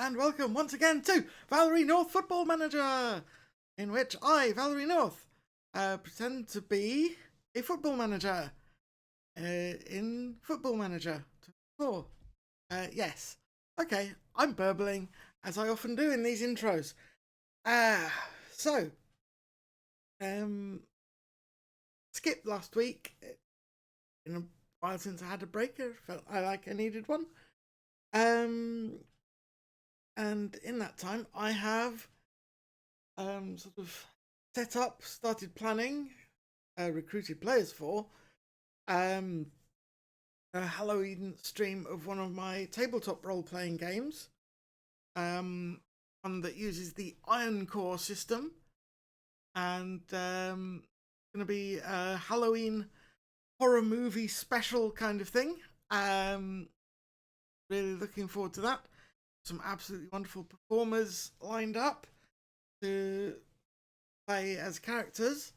and welcome once again to Valery North Football Manager, in which I, Valery North, pretend to be a football manager in Football Manager 24. Yes. Okay, I'm burbling, as I often do in these intros. So, skipped last week. In a while since I had a break, I felt like I needed one. And in that time, I have sort of set up, started planning, recruited players for a Halloween stream of one of my tabletop role-playing games. One that uses the Iron Core system, and going to be a Halloween horror movie special kind of thing. Really looking forward to that. Some absolutely wonderful performers lined up to play as characters.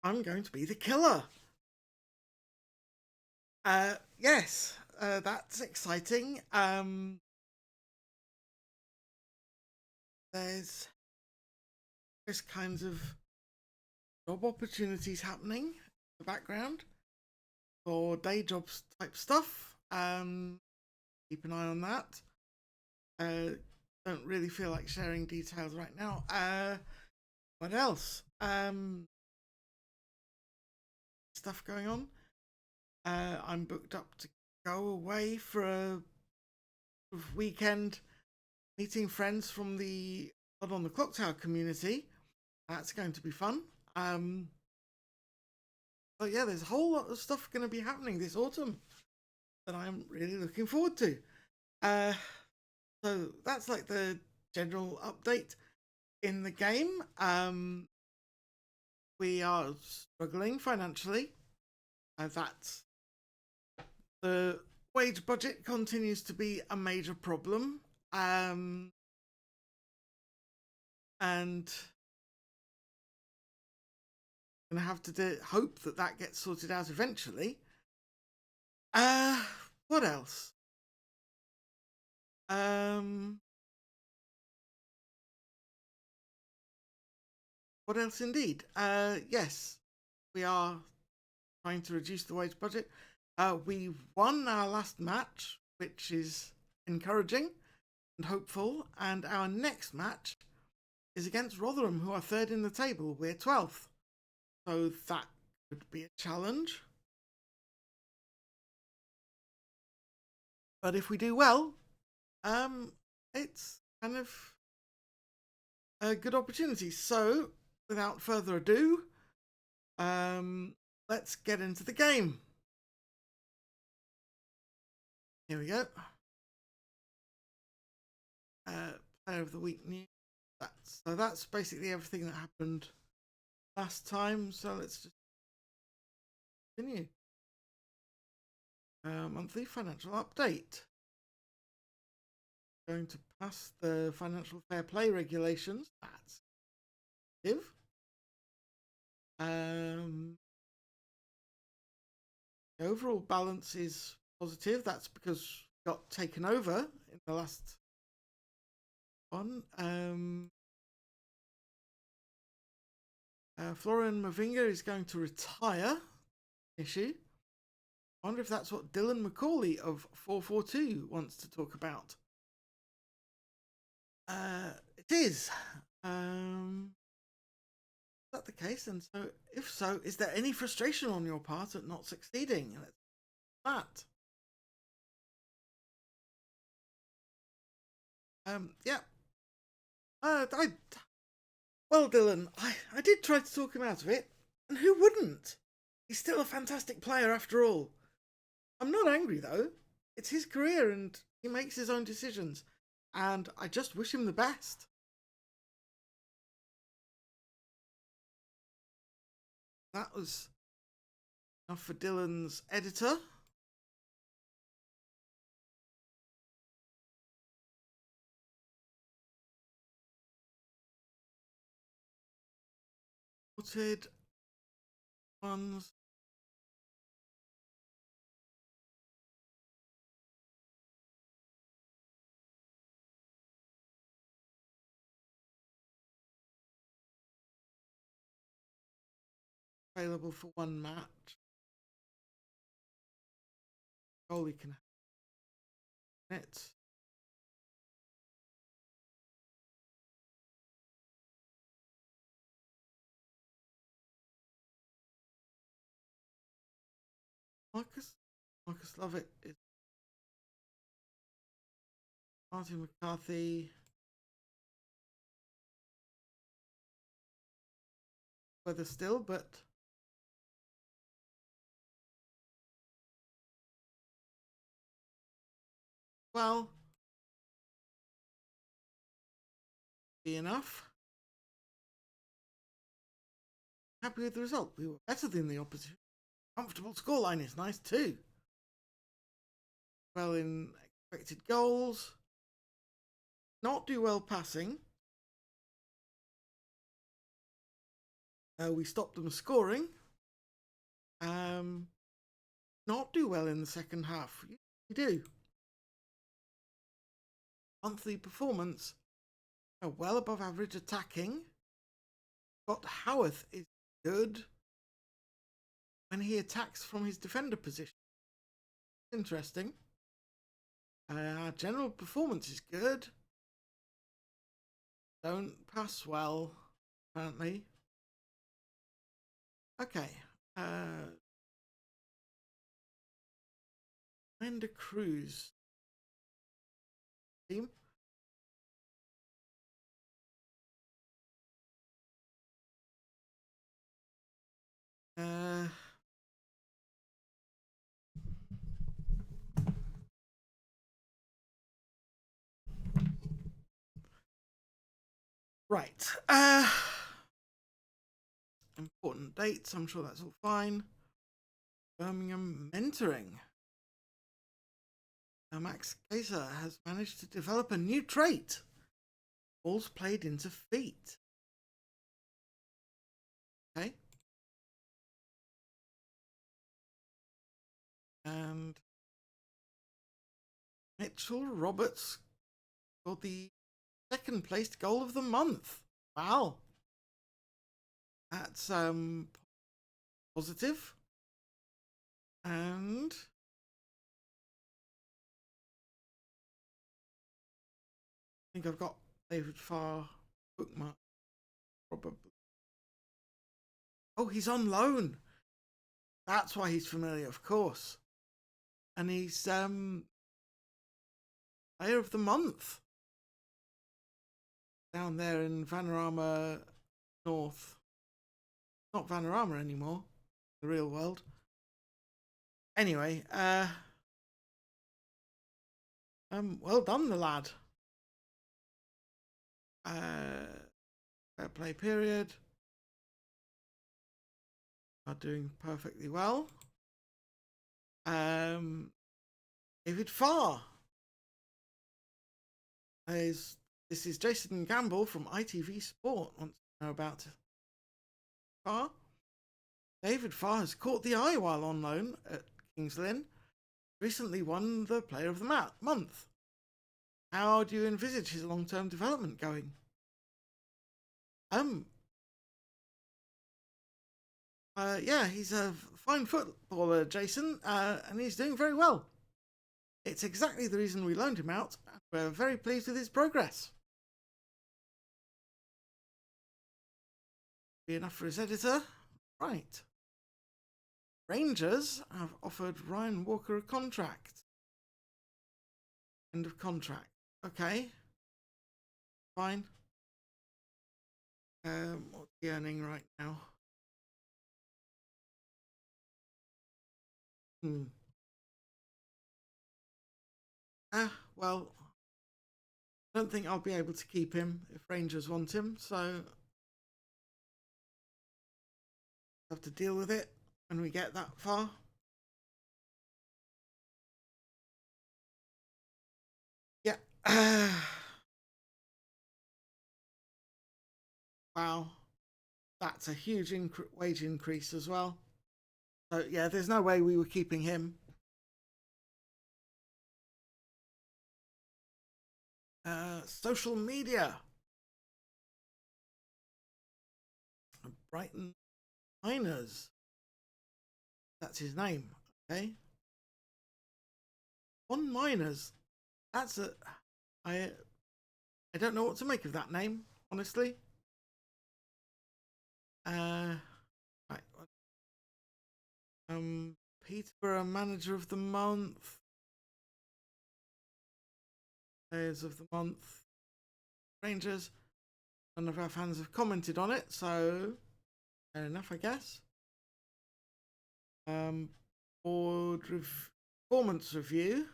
I'm going to be the killer. Yes, that's exciting. There's kinds of job opportunities happening in the background for day jobs type stuff. Keep an eye on that. Don't really feel like sharing details right now. What else? Stuff going on. I'm booked up to go away for a weekend meeting friends from the Blood on the Clock Tower community. That's going to be fun. But yeah, there's a whole lot of stuff going to be happening this autumn that I'm really looking forward to. So that's like the general update in the game. We are struggling financially. That's the wage budget continues to be a major problem. And gonna have to hope that gets sorted out eventually. What else? What else indeed? Yes, we are trying to reduce the wage budget. We won our last match, which is encouraging and hopeful, and our next match is against Rotherham, who are third in the table. We're 12th, so that could be a challenge. But if we do well, it's kind of a good opportunity. So, without further ado, let's get into the game. Here we go. Player of the week news. That's basically everything that happened last time. So let's just continue. Monthly financial update. Going to pass the financial fair play regulations. That's positive. The overall balance is positive. That's because we got taken over in the last one. Florian Mavinga is going to retire. Issue. I wonder if that's what Dylan McCauley of 442 wants to talk about. It is. Is that the case? And so, if so, is there any frustration on your part at not succeeding? That. Yeah. Well, Dylan, I did try to talk him out of it, and who wouldn't? He's still a fantastic player after all. I'm not angry though. It's his career and he makes his own decisions, and I just wish him the best. That was enough for Dylan's editor. Sorted ones. available for one match. Goal you can have it. Marcus Lovett is Martin McCarthy. Weather still, but well, be enough. Happy with the result. We were better than the opposition. Comfortable scoreline is nice too. Well in expected goals. Not do well passing. We stopped them scoring. Not do well in the second half. You do. Monthly performance. Well above average attacking. Scott Howarth is good when he attacks from his defender position. Interesting. Our general performance is good. Don't pass well, apparently. Okay. Amanda Cruz team. Right. Important dates. I'm sure that's all fine. Birmingham mentoring. Max Kaiser has managed to develop a new trait. Balls played into feet. Okay. And Mitchell Roberts scored the second placed goal of the month. Wow. That's positive. And I think I've got David Farr bookmark. Probably. Oh, he's on loan. That's why he's familiar, of course. And he's player of the month down there in Vanarama North. Not Vanarama anymore. The real world. Anyway, well done, the lad. Fair play period. Are doing perfectly well. David Farr. This is Jason Gamble from ITV Sport. Wants to know about Farr. David Farr has caught the eye while on loan at Kings Lynn. Recently won the Player of the Month. How do you envisage his long-term development going? Yeah, he's a fine footballer, Jason, and he's doing very well. It's exactly the reason we loaned him out, and we're very pleased with his progress. Be enough for his editor? Right. Rangers have offered Ryan Walker a contract. End of contract. Okay. Fine. What's he earning right now? Well, I don't think I'll be able to keep him if Rangers want him, so I'll have to deal with it when we get that far. Yeah. Wow. That's a huge wage increase as well. So, yeah, there's no way we were keeping him. Social media. Brighton Miners. That's his name. Okay. One Miners. That's a. I don't know what to make of that name, honestly. Right. Peterborough Manager of the Month. Players of the Month. Rangers. None of our fans have commented on it, so fair enough, I guess. Board performance review.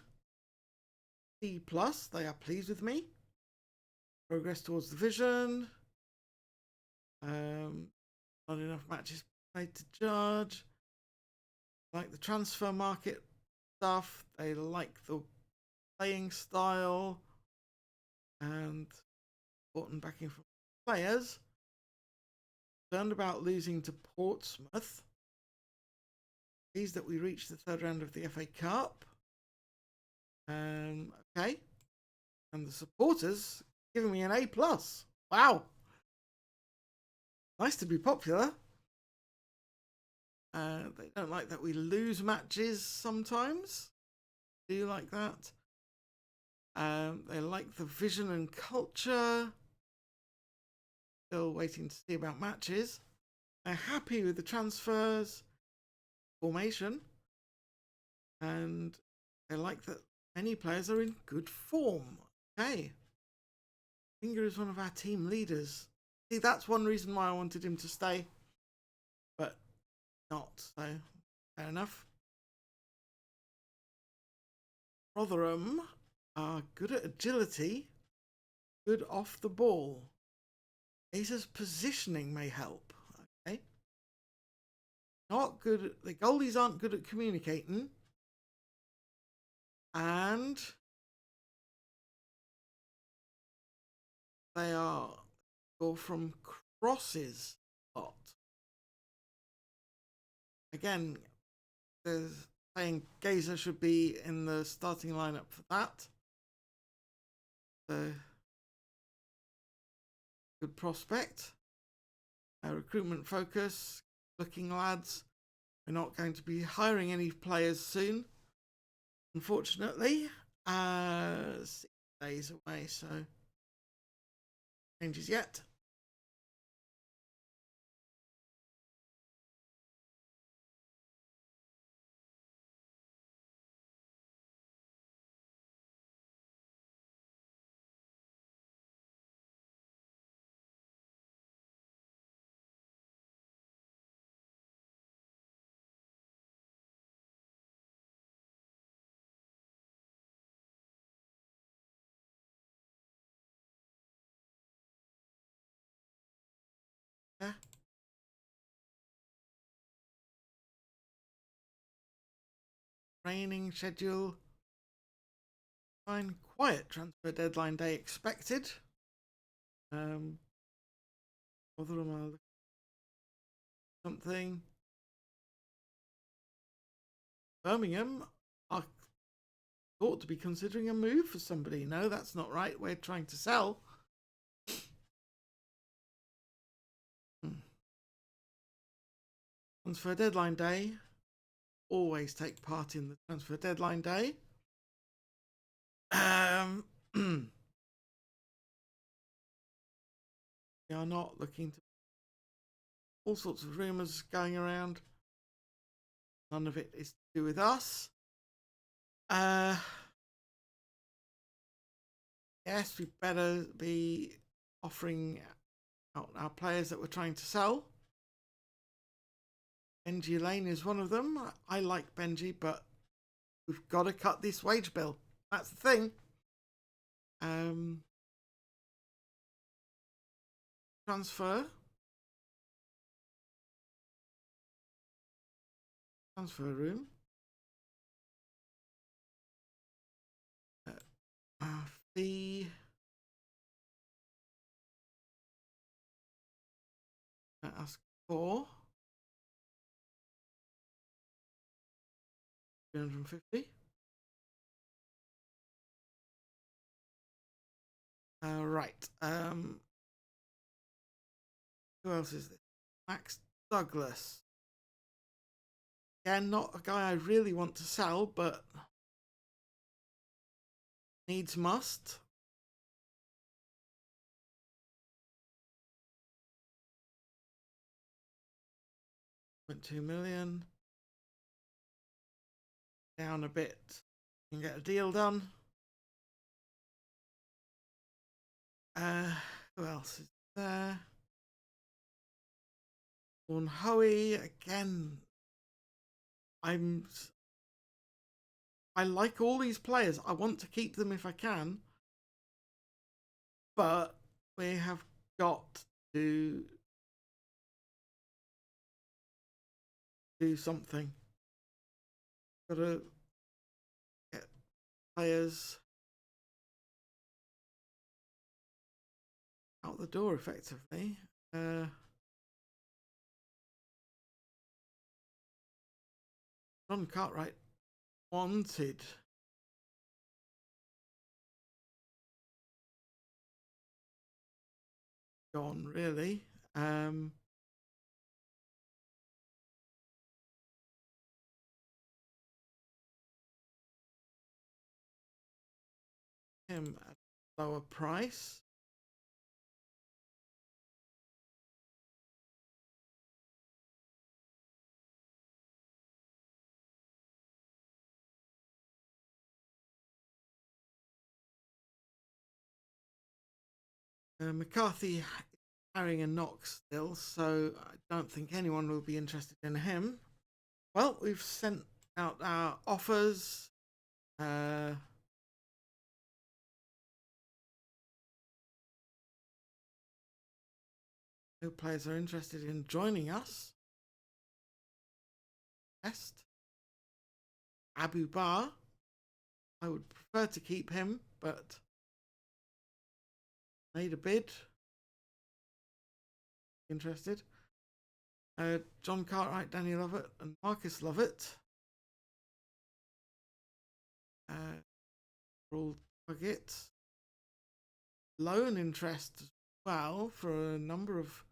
C+, they are pleased with me. Progress towards the vision. Not enough matches played to judge. Like the transfer market stuff. They like the playing style. And important backing from players. Concerned about losing to Portsmouth. Pleased that we reached the third round of the FA Cup. Okay. And the supporters giving me an A+. Wow. Nice to be popular. They don't like that we lose matches sometimes. Do you like that? They like the vision and culture. Still waiting to see about matches. They're happy with the transfers, formation, and they like that many players are in good form. Okay. Finger is one of our team leaders. See, that's one reason why I wanted him to stay, but not, so fair enough. Rotherham are good at agility, good off the ball. Ace's positioning may help. Okay. Not good. The goalies aren't good at communicating. And they are go from crosses a lot. Again, there's saying Gazer should be in the starting lineup for that. So good prospect. Recruitment focus. Looking lads. We're not going to be hiring any players soon, unfortunately. 6 days away, so changes yet. Yeah. Training schedule. Fine, quiet transfer deadline day expected. Rotherham something. Birmingham are thought to be considering a move for somebody. No, that's not right. We're trying to sell. Transfer deadline day. Always take part in the transfer deadline day. We are not looking to. All sorts of rumours going around. None of it is to do with us. Yes, we better be offering out our players that we're trying to sell. Benji Lane is one of them. I like Benji, but we've got to cut this wage bill. That's the thing. Transfer room. Fee. Ask for 350. Right. Who else is this? Max Douglas. Again, not a guy I really want to sell, but needs must. $2 million. Down a bit. Can get a deal done. Who else is there? Born Hoey again. I like all these players. I want to keep them if I can, but we have got to do something. Got to get players out the door effectively. John Cartwright wanted gone, really. Him at a lower price. McCarthy carrying a knock still, so I don't think anyone will be interested in him. Well, we've sent out our offers. Who players are interested in joining us? Best. Abu Bar. I would prefer to keep him, but made a bid. Interested. John Cartwright, Danny Lovett, and Marcus Lovett. All targets. Loan interest as well for a number of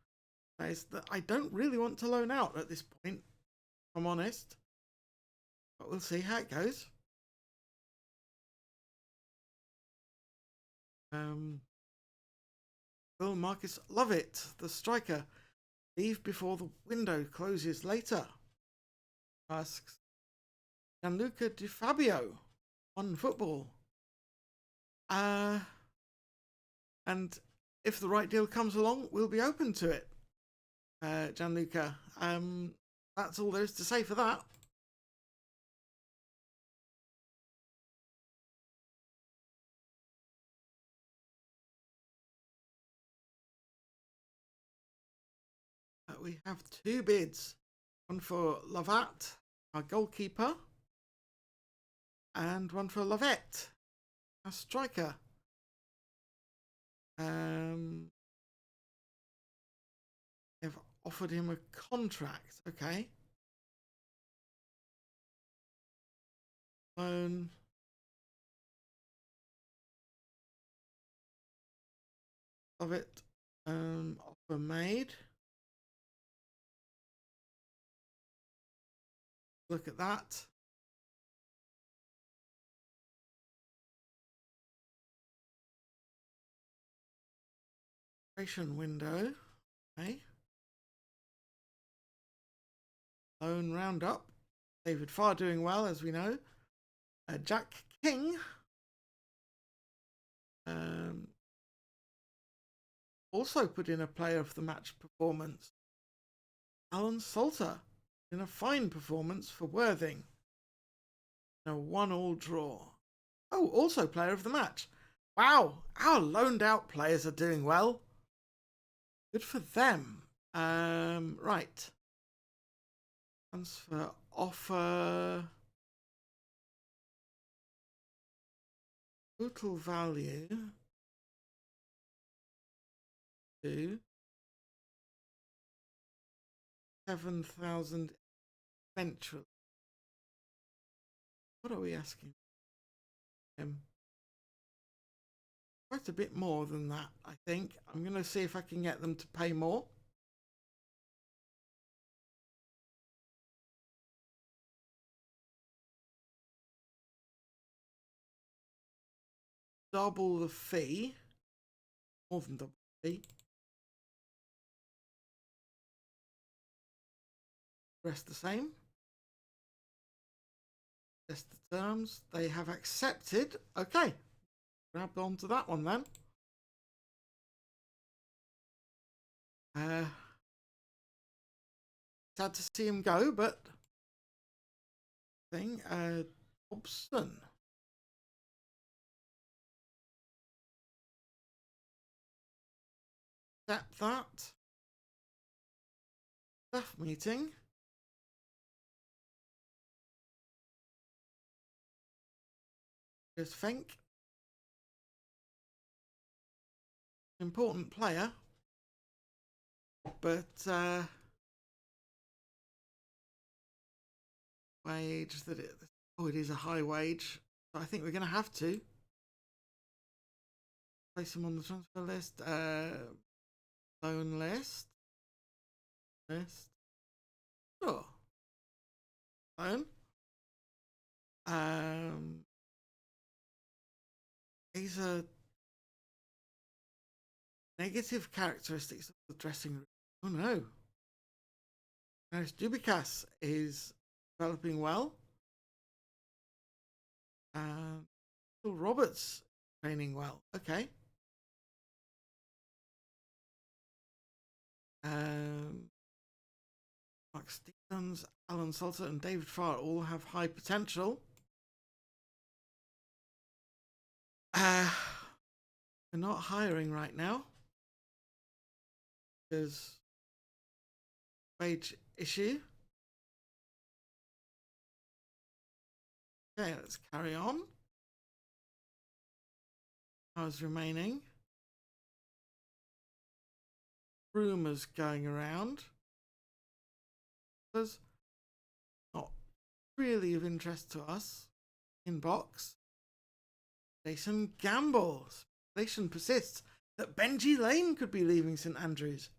players that I don't really want to loan out at this point, if I'm honest. But we'll see how it goes. Will Marcus Lovett, the striker, leave before the window closes later? Asks Gianluca Di Fabio on football. And if the right deal comes along, we'll be open to it. Gianluca. That's all there is to say for that. We have two bids. One for Lovat, our goalkeeper, and one for Lovett, our striker. They've offered him a contract. Okay. Loan. Lovett. Offer made. Look at that. Window. Okay. Loan roundup. David Farr doing well, as we know. Jack King. Also put in a player of the match performance. Alan Salter in a fine performance for Worthing. A 1-1 draw. Oh, also player of the match. Wow, our loaned out players are doing well. Good for them. Right. Transfer offer. Total value. 7,000 eventually. What are we asking him? Quite a bit more than that, I think. I'm going to see if I can get them to pay more. double the fee. More than double the fee. Rest the same. Test the terms. They have accepted. Okay. Grab on to that one then. Sad to see him go, but Dobson. Accept that. Staff meeting. Here's Fink. Important player. But wage that it is a high wage. So I think we're gonna have to place him on the transfer list. Loan list. Sure. Loan. These are negative characteristics of the dressing room. Oh no. Nice. Dubikas is developing well. Phil Roberts training well. Okay. Mark Stevens, Alan Salter, and David Farr all have high potential. We're not hiring right now. There's wage issue. Okay, let's carry on. Hours remaining. Rumours going around. There's not really of interest to us. Inbox. Jason Gamble. Speculation persists that Benji Lane could be leaving St Andrews.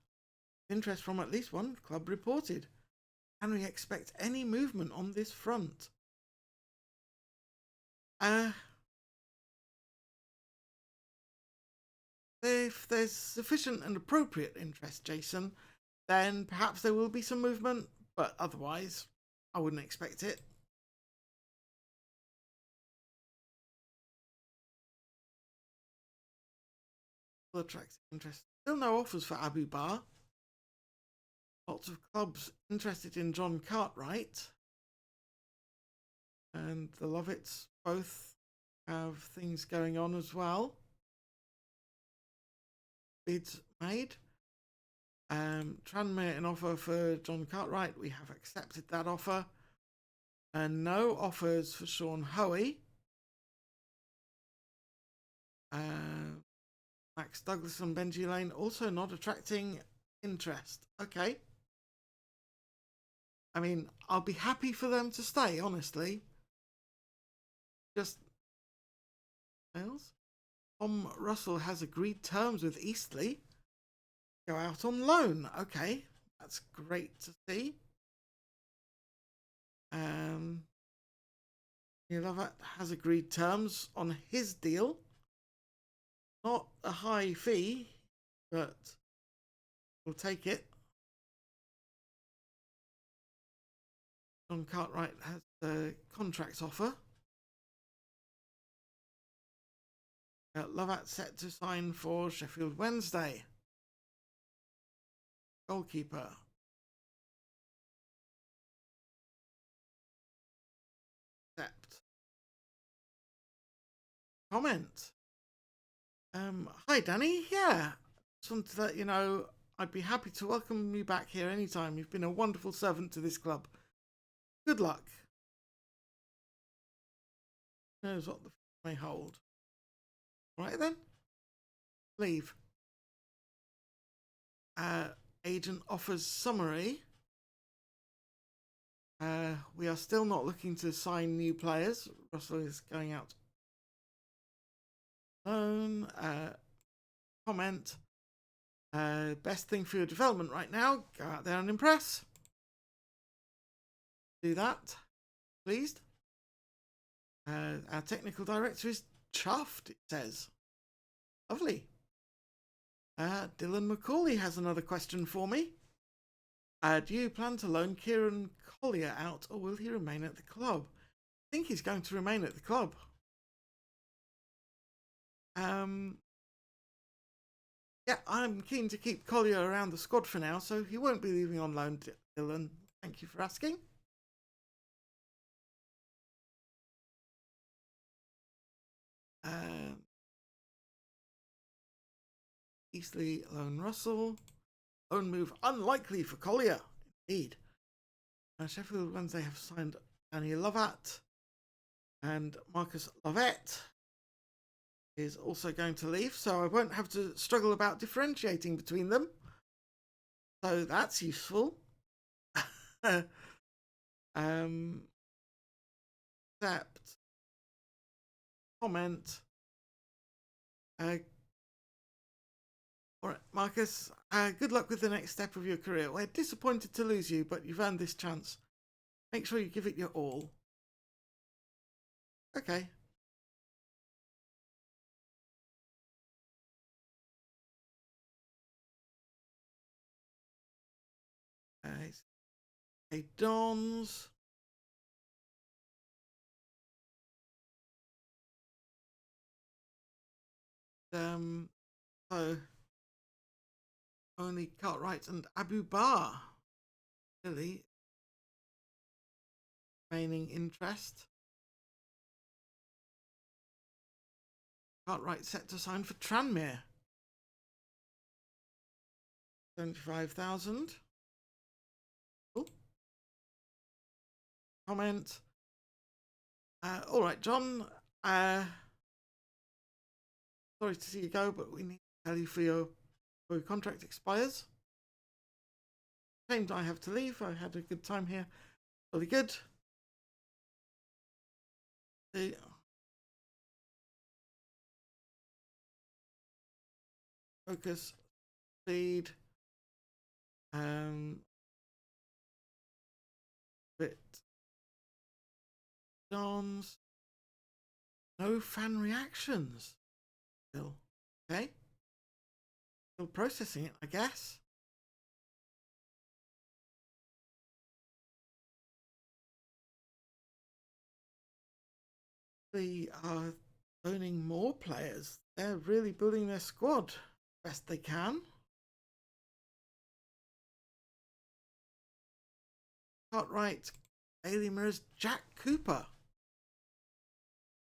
Interest from at least one club reported. Can we expect any movement on this front? If there's sufficient and appropriate interest, Jason, then perhaps there will be some movement, but otherwise, I wouldn't expect it. Attracts interest. Still no offers for Abu Bar. Lots of clubs interested in John Cartwright. And the Lovitts both have things going on as well. Bids made. Tranmere an offer for John Cartwright. We have accepted that offer. And no offers for Sean Hoey. Max Douglas and Benji Lane also not attracting interest. Okay. I mean, I'll be happy for them to stay, honestly. Just sales. Tom Russell has agreed terms with Eastleigh. Go out on loan. Okay, that's great to see. Lovett has agreed terms on his deal. Not a high fee, but we'll take it. John Cartwright has a contract offer. Lovat set to sign for Sheffield Wednesday. Goalkeeper. Accept. Comment. Hi Danny. Yeah, just wanted to let you know I'd be happy to welcome you back here anytime. You've been a wonderful servant to this club. Good luck. Who knows what the may hold. Right then. Leave. Agent offers summary. We are still not looking to sign new players. Russell is going out. Loan. Comment. Best thing for your development right now. Go out there and impress. Do that. Pleased. Our technical director is chuffed, it says. Lovely. Dylan McCauley has another question for me. Do you plan to loan Kieran Collier out, or will he remain at the club? I think he's going to remain at the club. Yeah, I'm keen to keep Collier around the squad for now, so he won't be leaving on loan, Dylan. Thank you for asking. Eastleigh, loan Russell. Loan move unlikely for Collier. Indeed. Sheffield Wednesday have signed Danny Lovat, and Marcus Lovett is also going to leave, so I won't have to struggle about differentiating between them. So that's useful. Accept. Comment. All right, Marcus, good luck with the next step of your career. We're disappointed to lose you, but you've earned this chance. Make sure you give it your all. Okay. Hey, Dons. So only Cartwright and Abu Bar really remaining interest. Cartwright set to sign for Tranmere. 75,000. Oh. Comment. All right, John. Sorry to see you go, but we need to tell you for your contract expires. Shame I have to leave. I had a good time here. Really good. Focus, speed, bit Dons. No fan reactions. Still. Okay. Still processing it, I guess. They are owning more players. They're really building their squad best they can. Cartwright, Bailey Mirrors, Jack Cooper.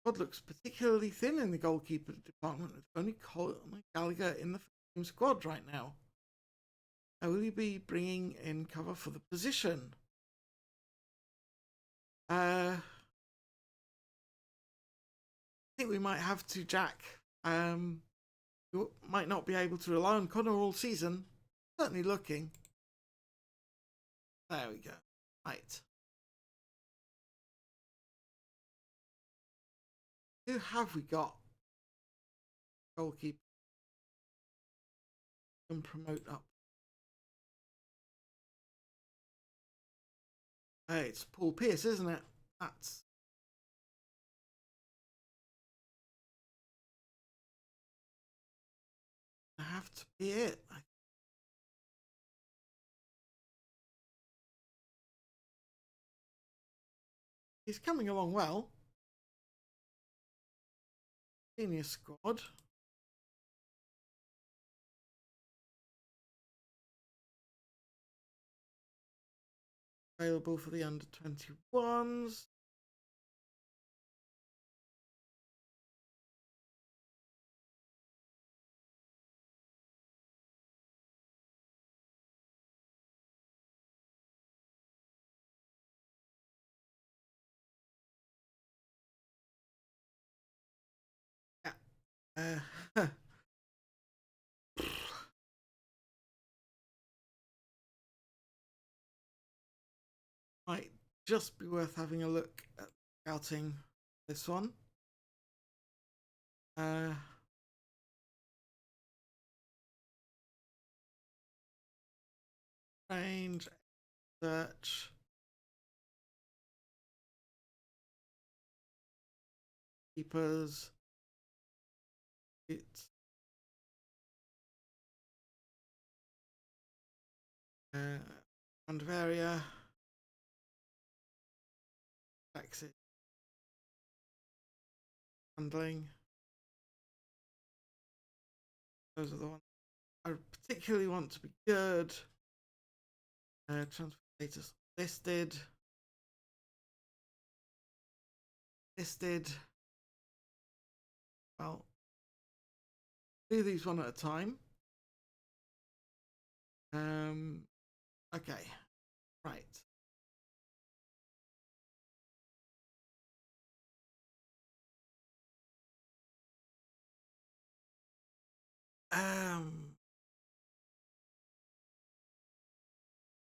Squad looks particularly thin in the goalkeeper department, with only Conor Gallagher in the team squad right now. Will he be bringing in cover for the position? I think we might have to, Jack. You might not be able to rely on Connor all season. Certainly looking. There we go. Right. Who have we got? Goalkeeper. Can promote up. Hey, it's Paul Pierce, isn't it? That's have to be it. He's coming along well. Senior squad. Available for the under 21s. Yeah. Might just be worth having a look at scouting this one. Range, search. Keepers. It's kind of area. Exit. Handling. Those are the ones I particularly want to be good. Transfer status listed. Well, do these one at a time. Okay, right. Um,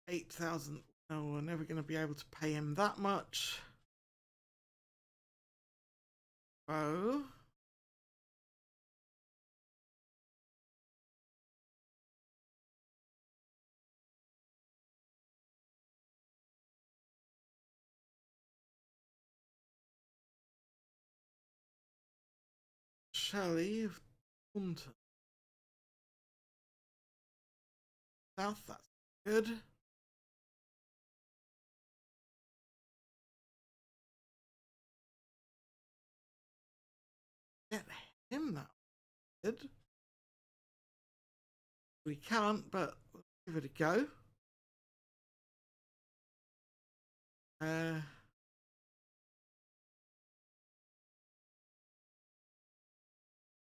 8,000. No, we're never going to be able to pay him that much. Oh. Shelley of Taunton. South, that's good. Get him that good. We can't, but we'll give it a go.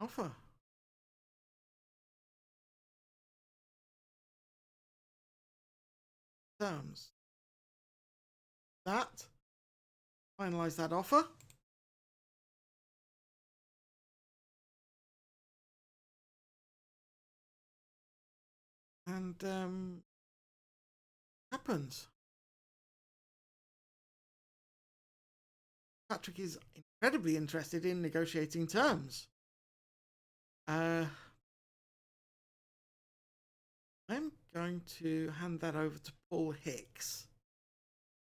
Offer. Terms. That. Finalize that offer. And happens. Patrick is incredibly interested in negotiating terms. I'm going to hand that over to Paul Hicks.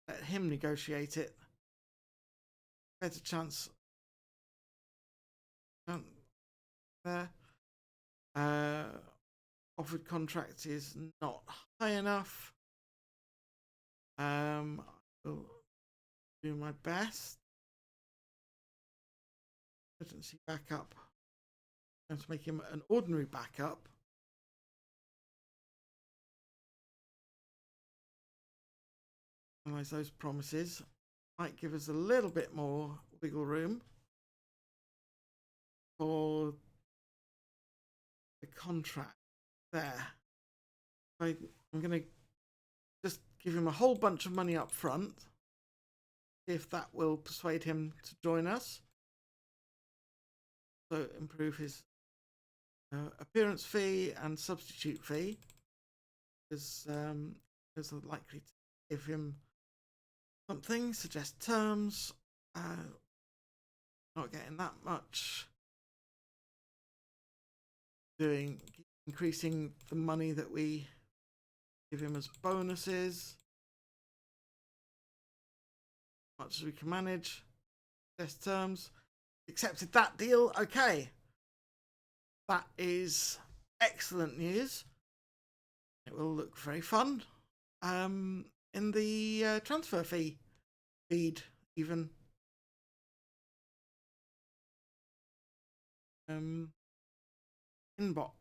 Let him negotiate it. Better chance. There. Offered contract is not high enough. I will do my best. Emergency backup. I'm going to make him an ordinary backup. Analyze those promises. Might give us a little bit more wiggle room for the contract there. I'm going to just give him a whole bunch of money up front. See if that will persuade him to join us. So improve his appearance fee and substitute fee, because those are likely to give him something. Suggest terms. Not getting that much. Increasing the money that we give him as bonuses, as much as we can manage. Best terms. Accepted that deal. Okay, that is excellent news. It will look very fun in the transfer fee feed even. Inbox.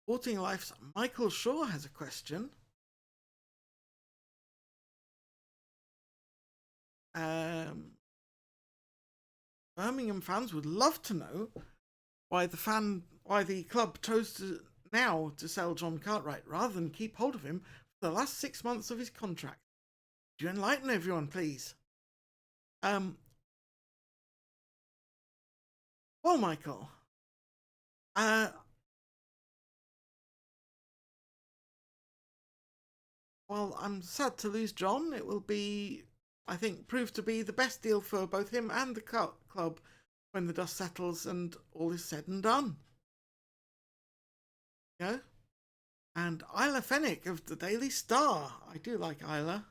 Sporting Life's Michael Shaw has a question. Birmingham fans would love to know why the club chose to sell John Cartwright rather than keep hold of him for the last 6 months of his contract. Could you enlighten everyone, please? Well, Michael, well, I'm sad to lose John. It will be, I think, prove to be the best deal for both him and the club when the dust settles and all is said and done. You know? And Isla Fennick of the Daily Star. I do like Isla.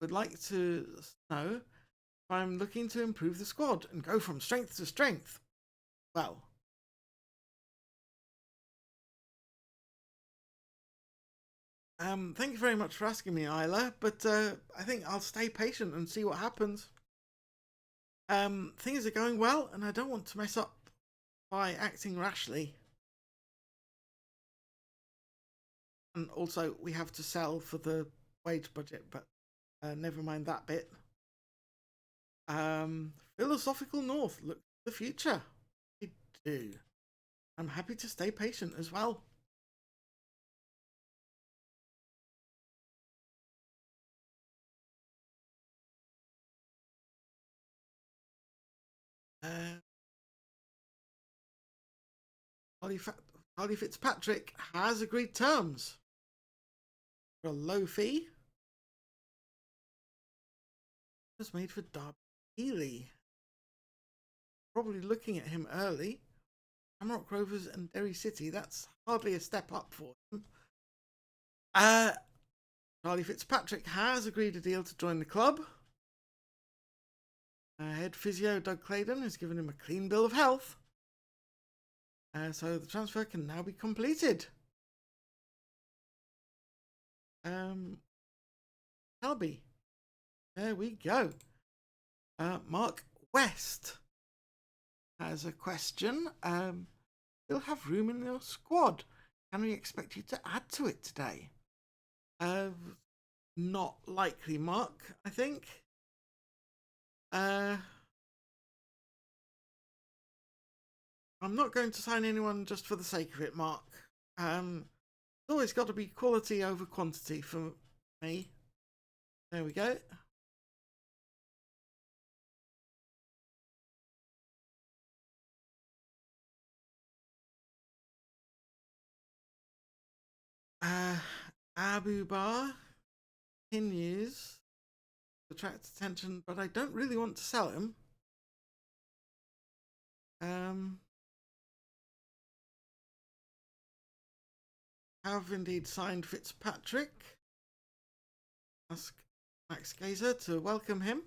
would like to know if I'm looking to improve the squad and go from strength to strength. Well, thank you very much for asking me, Isla, but I think I'll stay patient and see what happens. Things are going well, and I don't want to mess up by acting rashly. And also, we have to sell for the wage budget, but never mind that bit. Philosophical North, look to the future. I do. I'm happy to stay patient as well. Charlie Fitzpatrick has agreed terms for a low fee. It was made for Darby Healy. Probably looking at him early. Hamrock Rovers and Derry City. That's hardly a step up for him. Charlie Fitzpatrick has agreed a deal to join the club. Head physio Doug Claydon has given him a clean bill of health. So the transfer can now be completed. Albi. There we go. Mark West has a question. You'll have room in your squad. Can we expect you to add to it today? Not likely, Mark, I think. I'm not going to sign anyone just for the sake of it, Mark. It's always got to be quality over quantity for me. There we go. Abu Bar continues to attract attention, but I don't really want to sell him. Have indeed signed Fitzpatrick. Ask Max Gazer to welcome him.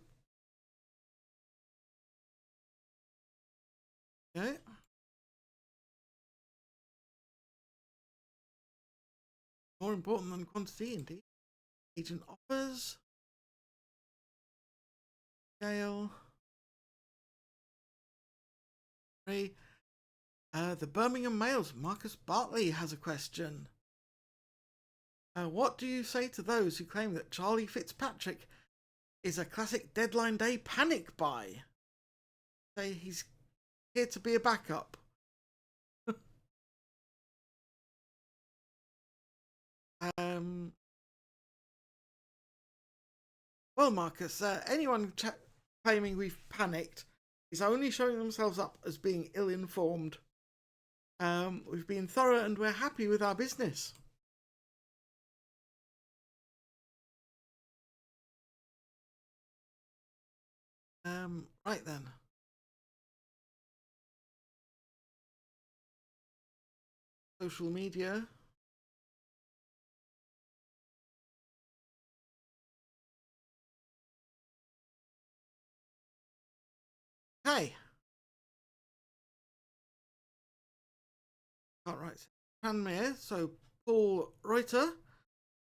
Okay. More important than quantity, indeed. Agent offers. Scale. The Birmingham Mail's Marcus Bartley has a question. What do you say to those who claim that Charlie Fitzpatrick is a classic deadline day panic buy? Say he's here to be a backup. Well, Marcus, anyone claiming we've panicked is only showing themselves up as being ill-informed. We've been thorough and we're happy with our business. Right then. Social media. Hey. All right. Tranmere. So Paul Reuter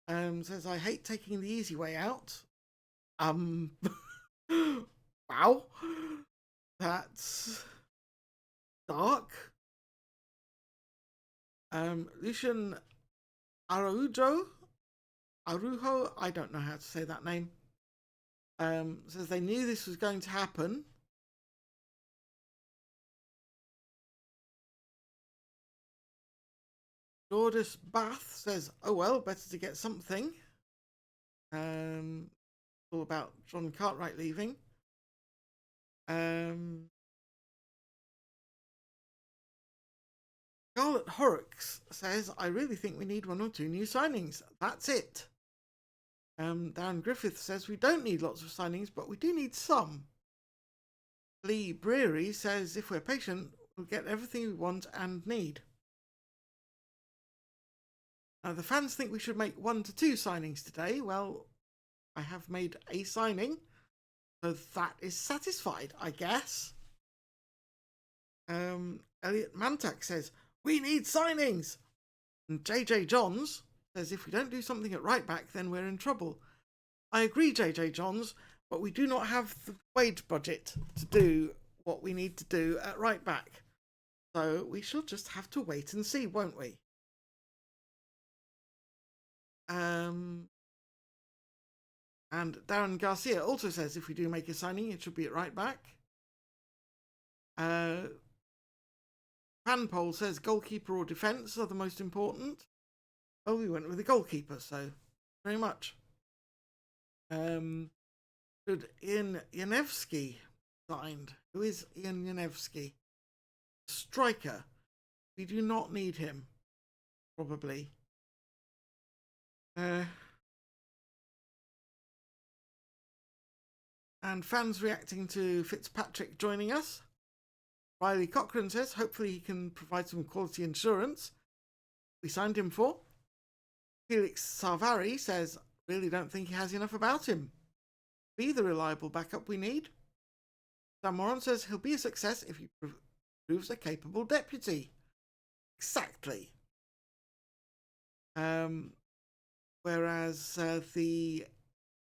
says, I hate taking the easy way out. Wow. That's dark. Lucian Araujo, I don't know how to say that name. Says they knew this was going to happen. Lourdes Bath says, oh well, better to get something. All about John Cartwright leaving. Scarlett Horrocks says, I really think we need 1 or 2 new signings. That's it. Darren Griffith says, we don't need lots of signings, but we do need some. Lee Breary says, if we're patient, we'll get everything we want and need. The fans think we should make 1 to 2 signings today. Well, I have made a signing, so that is satisfied, I guess. Elliot Mantak says, we need signings. And JJ Johns says, if we don't do something at right back, then we're in trouble. I agree, JJ Johns, but we do not have the wage budget to do what we need to do at right back. So we shall just have to wait and see, won't we? And Darren Garcia also says, if we do make a signing, it should be at right back. Fanpole says goalkeeper or defence are the most important. Oh, we went with the goalkeeper, so very much. Should Ian Yanevsky signed? Who is Ian Yanevsky? Striker. We do not need him, probably. And fans reacting to Fitzpatrick joining us. Riley Cochran says, hopefully he can provide some quality insurance. We signed him for. Felix Sarvari says, really don't think he has enough about him. Be the reliable backup we need. Sam Moran says he'll be a success if he proves a capable deputy. Exactly. Whereas the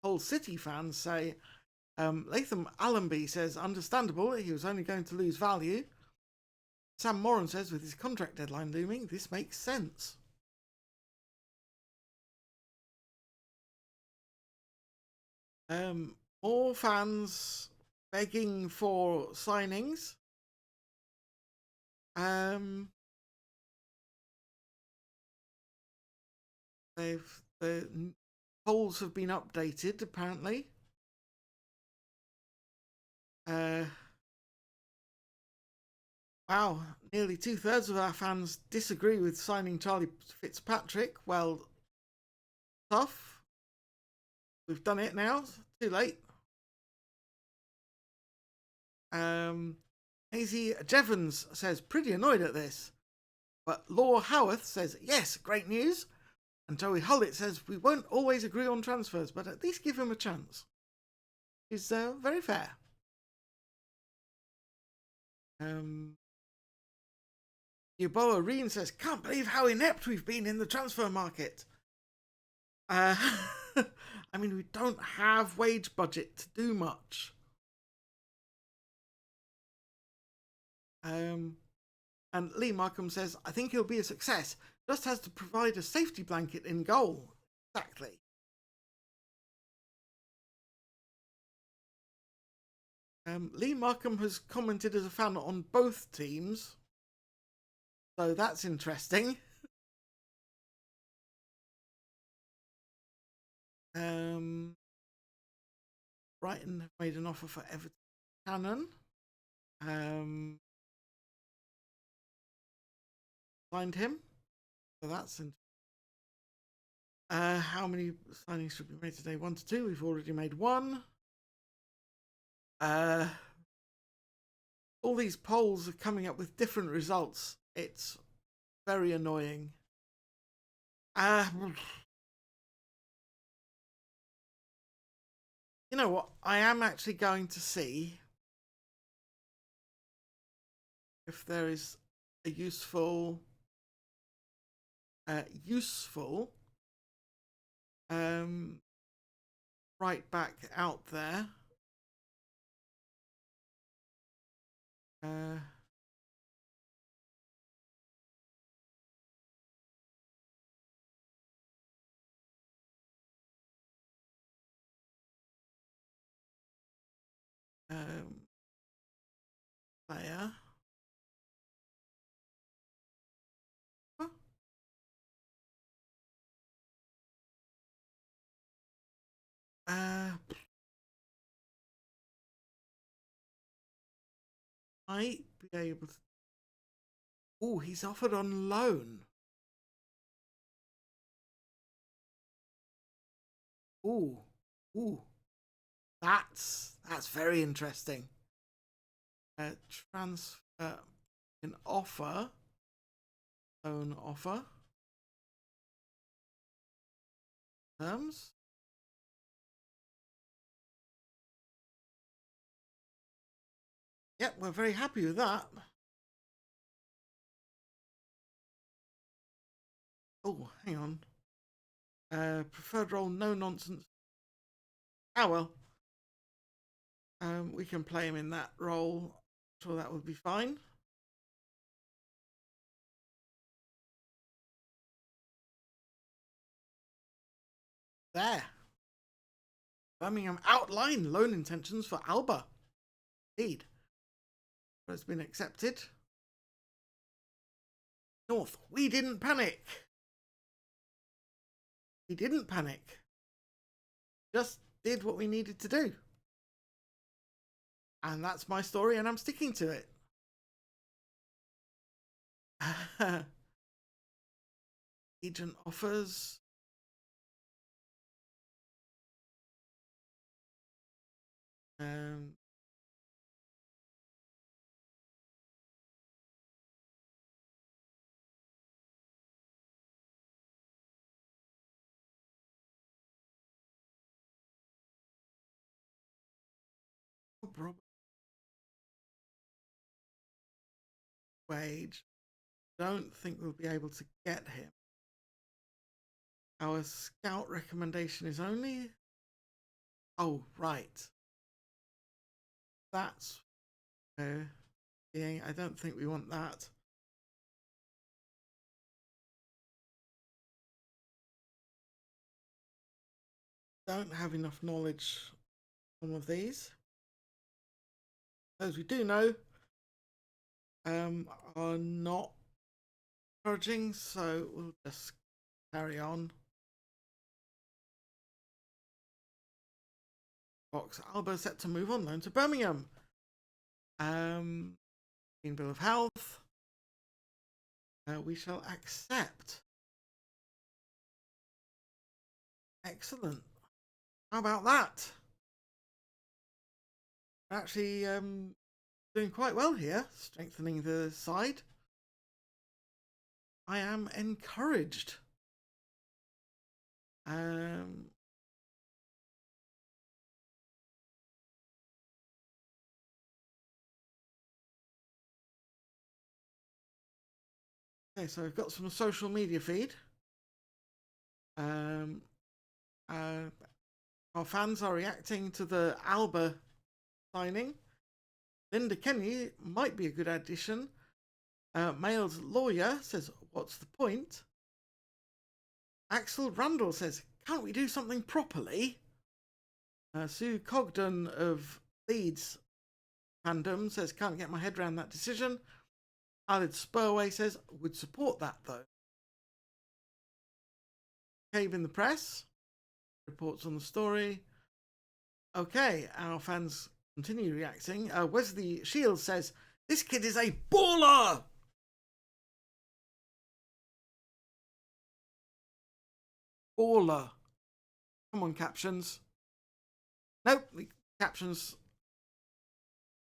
Hull City fans say, Latham Allenby says, understandable, he was only going to lose value. Sam Moran says, with his contract deadline looming, this makes sense. More fans begging for signings. The polls have been updated, apparently. Wow, nearly 2/3 of our fans disagree with signing Charlie Fitzpatrick. Well, tough. We've done it now. Too late. Hazy Jevons says, pretty annoyed at this. But Law Howarth says, yes, great news. And Joey Hullett says, we won't always agree on transfers, but at least give him a chance. Is very fair. Yuboa Reen says, can't believe how inept we've been in the transfer market. I mean, we don't have wage budget to do much. And Lee Markham says, I think he'll be a success. Just has to provide a safety blanket in goal. Exactly. Lee Markham has commented as a fan on both teams. So that's interesting. Brighton have made an offer for Everton Cannon. Signed him. So that's interesting. How many signings should be made today? 1 to 2. We've already made 1. All these polls are coming up with different results. It's very annoying. You know what? I am actually going to see if there is a useful right back out there. Player. Huh? Might be able to. Oh, he's offered on loan. Ooh, that's very interesting. Transfer an offer, loan offer. Terms. Yep, we're very happy with that. Oh, hang on. Preferred role, no nonsense. Ah, well. We can play him in that role. I'm sure that would be fine. There. Birmingham outline loan intentions for Alba. Indeed. But it's been accepted. North, we didn't panic. We didn't panic. Just did what we needed to do. And that's my story, and I'm sticking to it. Agent offers. Um, wage. Don't think we'll be able to get him. Our scout recommendation is only. Oh, right. That's. I don't think we want that. Don't have enough knowledge on some of these. Those we do know are not encouraging, so we'll just carry on. Box Alba set to move on loan to Birmingham. Bill of Health. We shall accept. Excellent. How about that? We're actually doing quite well here, strengthening the side. I am encouraged. Okay, so I've got some social media feed. Our fans are reacting to the Alba signing. Linda Kenny might be a good addition. Mail's lawyer says, what's the point? Axel Randall says, can't we do something properly? Sue Cogden of Leeds fandom says, can't get my head around that decision. Alid Spurway says, would support that though. Cave in the Press reports on the story. Okay, our fans continue reacting. Wesley Shields says, this kid is a baller! Baller. Come on, captions. Nope, the captions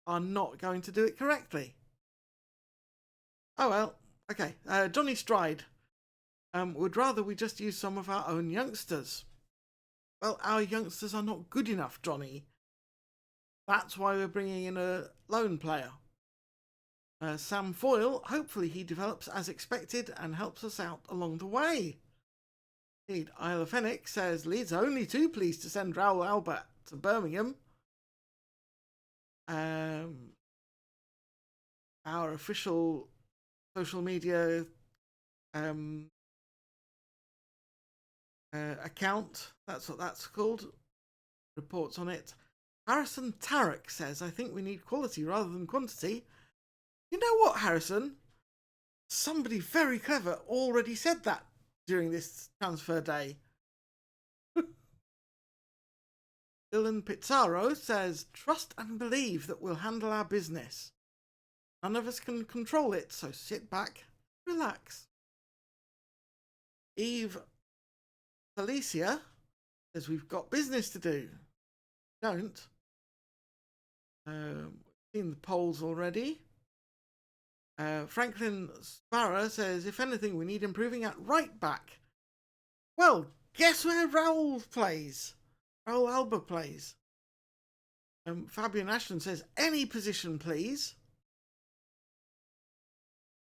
are not going to do it correctly. Oh well, okay. Johnny Stride. Would rather we just use some of our own youngsters. Well, our youngsters are not good enough, Johnny. That's why we're bringing in a lone player. Sam Foyle, hopefully he develops as expected and helps us out along the way. Indeed, Isle of Fenwick says Leeds are only too pleased to send Raoul Albert to Birmingham. Our official social media account, that's what that's called, reports on it. Harrison Tarek says, I think we need quality rather than quantity. You know what, Harrison? Somebody very clever already said that during this transfer day. Dylan Pizarro says, trust and believe that we'll handle our business. None of us can control it, so sit back, relax. Eve Felicia says, we've got business to do. Don't. Seen the polls already. Franklin Sparrow says, if anything, we need improving at right back. Well, guess where Raoul plays? Raoul Alba plays. Fabian Ashton says, any position, please.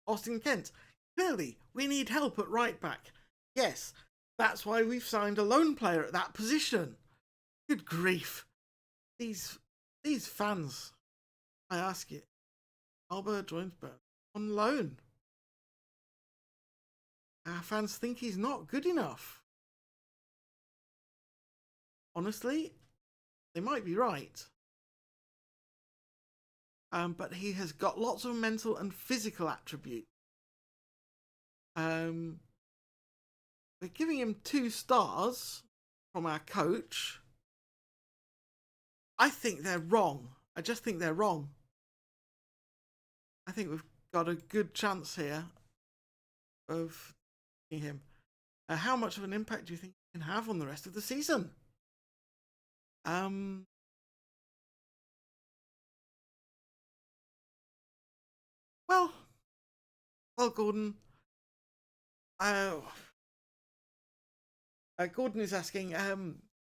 Austin Kent, clearly, we need help at right back. Yes, that's why we've signed a loan player at that position. Good grief. These fans, I ask you. Alba joins Birmingham on loan. Our fans think he's not good enough. Honestly, they might be right. But he has got lots of mental and physical attributes. We're giving him 2 stars from our coach. I think they're wrong. I just think they're wrong. I think we've got a good chance here of him. How much of an impact do you think he can have on the rest of the season? Well, Gordon. Gordon is asking,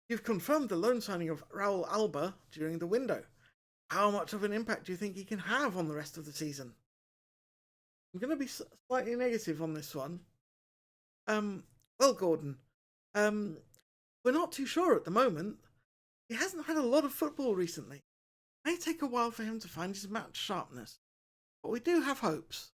you've confirmed the loan signing of Raul Alba during the window. How much of an impact do you think he can have on the rest of the season? I'm going to be slightly negative on this one. Well, Gordon, we're not too sure at the moment. He hasn't had a lot of football recently. It may take a while for him to find his match sharpness, but we do have hopes.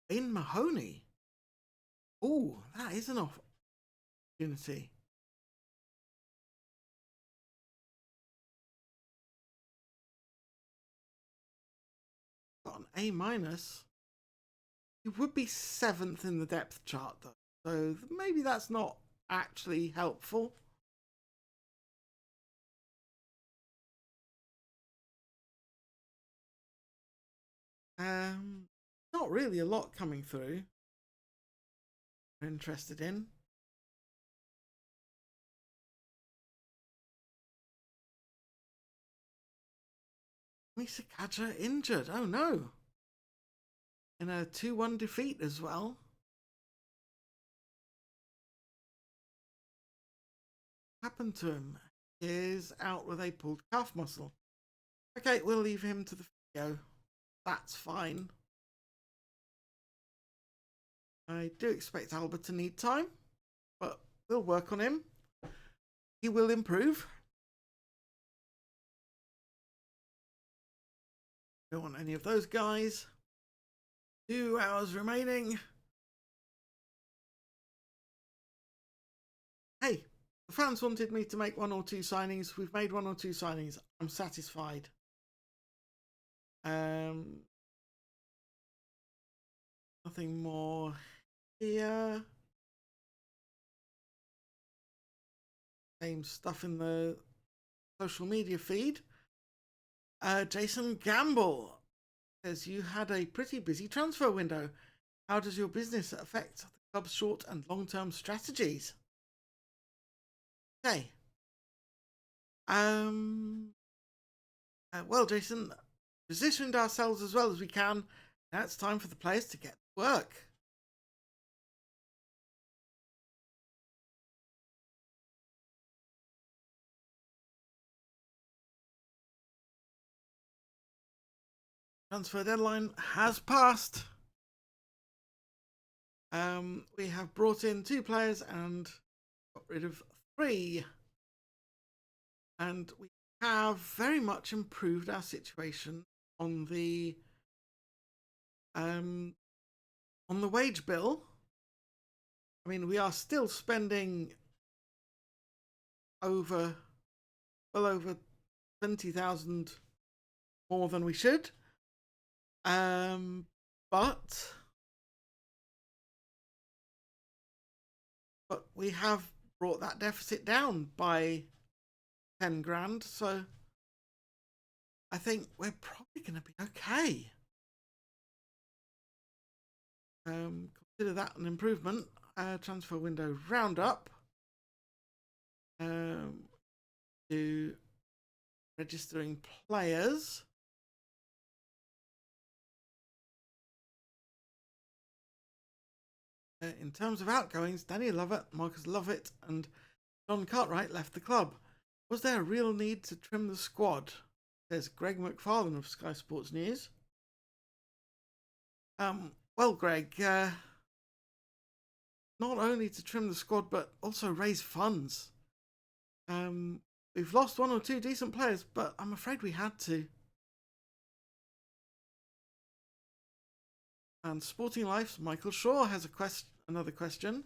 In Mahoney. Oh, that is an opportunity. Got an A-. He would be 7th in the depth chart, though. So maybe that's not actually helpful. Not really a lot coming through. We're interested in. Misakaja injured. Oh no. In a 2-1 defeat as well. What happened to him? He is out with a pulled calf muscle. Okay, we'll leave him to the physio. That's fine. I do expect Albert to need time, but we'll work on him. He will improve. Don't want any of those guys. 2 hours remaining. Hey, the fans wanted me to make 1 or 2 signings. We've made 1 or 2 signings. I'm satisfied. Nothing more here. Same stuff in the social media feed. Jason Gamble says you had a pretty busy transfer window. How does your business affect the club's short and long-term strategies? Okay. Well, Jason, positioned ourselves as well as we can. Now it's time for the players to get to work. Transfer deadline has passed. We have brought in 2 players and got rid of 3. And we have very much improved our situation on the wage bill. I mean, we are still spending well over 20,000 more than we should. But we have brought that deficit down by 10 grand, so I think we're probably going to be okay. Consider that an improvement. Transfer window roundup. To registering players. In terms of outgoings, Danny Lovett, Marcus Lovett, and John Cartwright left the club. Was there a real need to trim the squad? Says Greg McFarlane of Sky Sports News. Well, Greg, not only to trim the squad, but also raise funds. We've lost one or two decent players, but I'm afraid we had to. And Sporting Life's Michael Shaw has another question.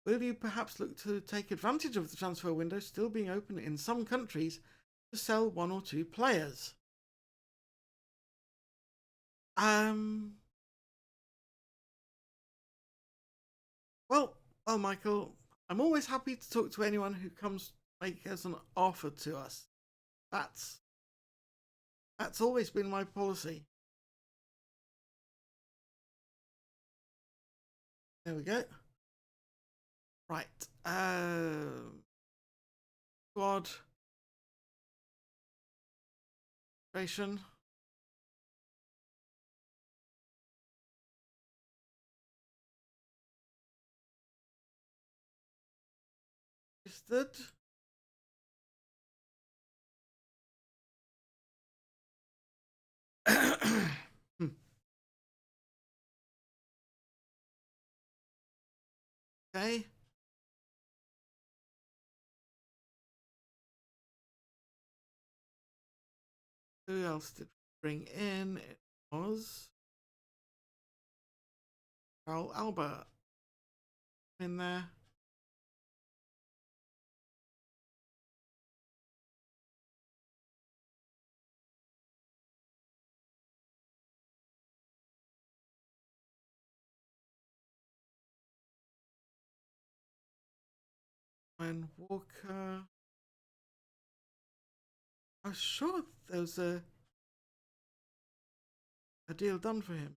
Will you perhaps look to take advantage of the transfer window still being open in some countries to sell one or two players? Well, Michael, I'm always happy to talk to anyone who comes to make us an offer to us. That's always been my policy. There we go. Right. Squad. Station. Registered. Okay. Who else did we bring in? It was Raul Albert in there. And Walker. I'm sure there was a deal done for him.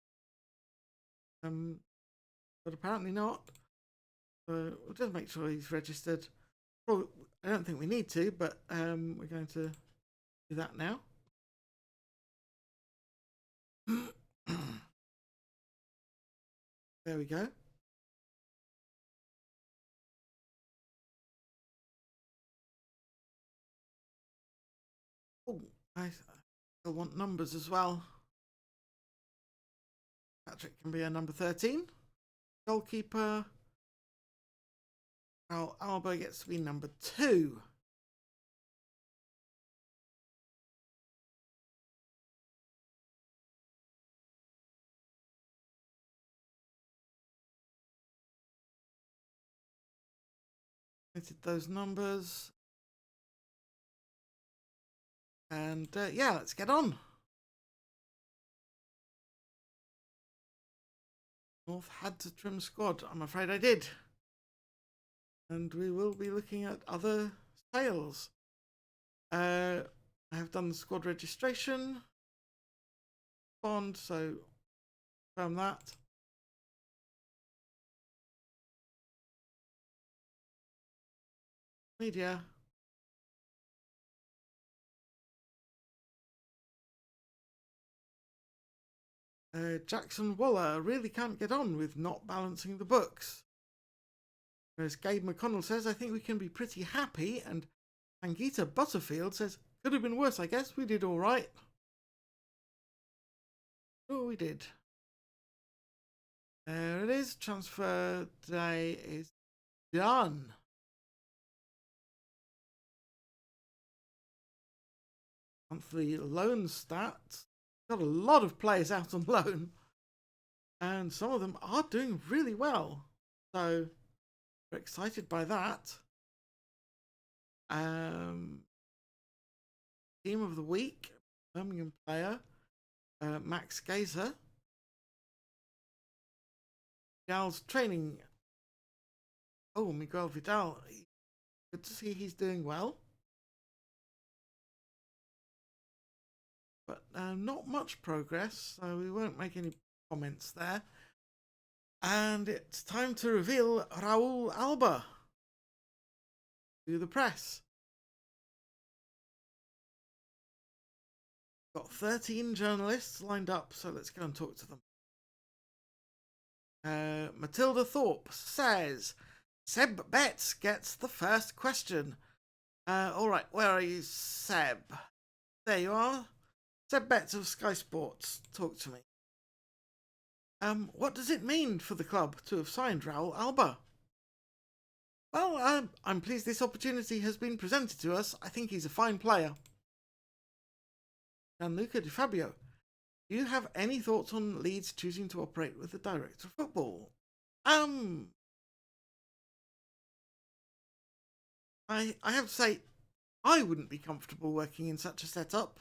But apparently not. So we'll just make sure he's registered. Well, I don't think we need to, but we're going to do that now. There we go. Oh, I still want numbers as well. Patrick can be a number 13. Goalkeeper. Alba gets to be number 2. Noted those numbers. And yeah, let's get on. North had to trim squad. I'm afraid I did. And we will be looking at other sales. I have done the squad registration. Bond, so confirm that. Media. Jackson Waller really can't get on with not balancing the books. Whereas Gabe McConnell says, I think we can be pretty happy. And Angita Butterfield says, could have been worse, I guess. We did all right. Oh, we did. There it is. Transfer day is done. Monthly loan stats. Got a lot of players out on loan. And some of them are doing really well. So we're excited by that. Team of the week, Birmingham player, Max Gazer. Vidal's training. Oh, Miguel Vidal. Good to see he's doing well. But not much progress, so we won't make any comments there. And it's time to reveal Raul Alba to the press. Got 13 journalists lined up, so let's go and talk to them. Matilda Thorpe says, Seb Betts gets the first question. All right, where are you, Seb? There you are. Seb Betts of Sky Sports. Talk to me. What does it mean for the club to have signed Raul Alba? Well, I'm pleased this opportunity has been presented to us. I think he's a fine player. Gianluca Di Fabio, do you have any thoughts on Leeds choosing to operate with the director of football? I have to say, I wouldn't be comfortable working in such a setup.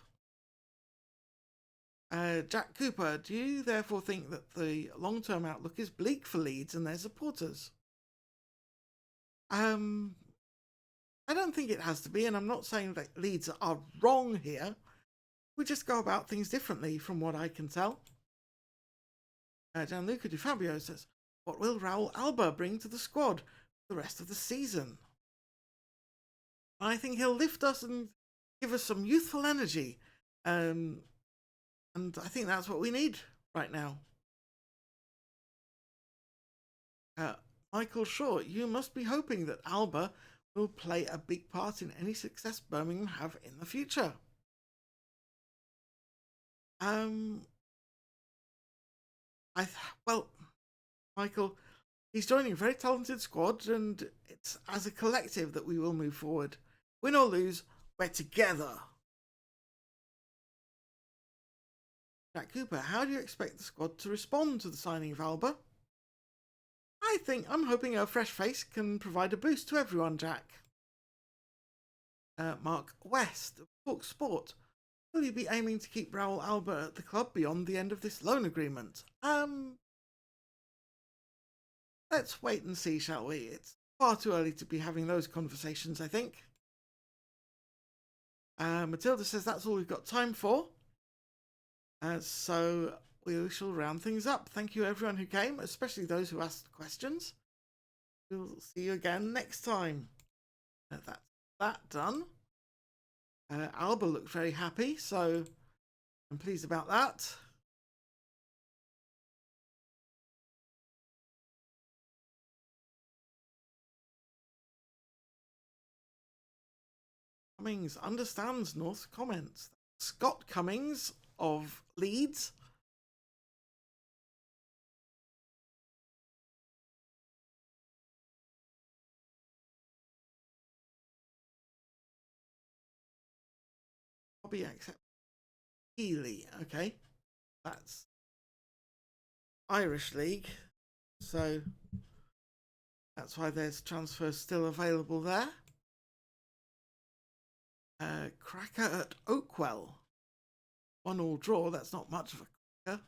Jack Cooper, do you therefore think that the long-term outlook is bleak for Leeds and their supporters? I don't think it has to be, and I'm not saying that Leeds are wrong here. We just go about things differently, from what I can tell. Gianluca Di Fabio says, what will Raul Alba bring to the squad for the rest of the season? I think he'll lift us and give us some youthful energy. And I think that's what we need right now. Michael Shaw, you must be hoping that Alba will play a big part in any success Birmingham have in the future. Well, Michael, he's joining a very talented squad, and it's as a collective that we will move forward. Win or lose, we're together. Jack Cooper, how do you expect the squad to respond to the signing of Alba? I'm hoping a fresh face can provide a boost to everyone, Jack. Mark West of Talk Sport. Will you be aiming to keep Raul Alba at the club beyond the end of this loan agreement? Let's wait and see, shall we? It's far too early to be having those conversations, I think. Matilda says that's all we've got time for. So we shall round things up. Thank you everyone who came, especially those who asked questions. We'll see you again next time. That's that done. Alba looked very happy, so I'm pleased about that. Cummings understands North's comments. Scott Cummings of Leeds. Bobby accept Healy. Okay, that's Irish League, so that's why there's transfers still available there. Cracker at Oakwell. 1-1 draw, that's not much of a cracker.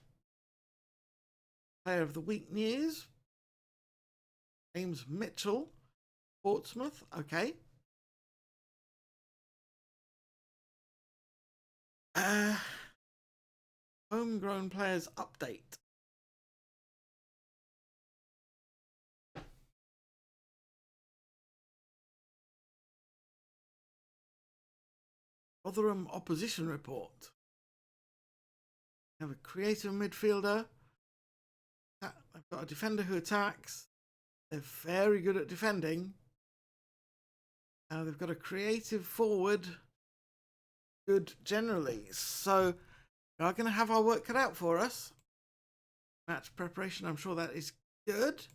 Player of the Week news. James Mitchell, Portsmouth, okay. Homegrown players update. Rotherham opposition report. We have a creative midfielder. I've got a defender who attacks. They're very good at defending. They've got a creative forward. Good generally. So we are going to have our work cut out for us. Match preparation, I'm sure that is good.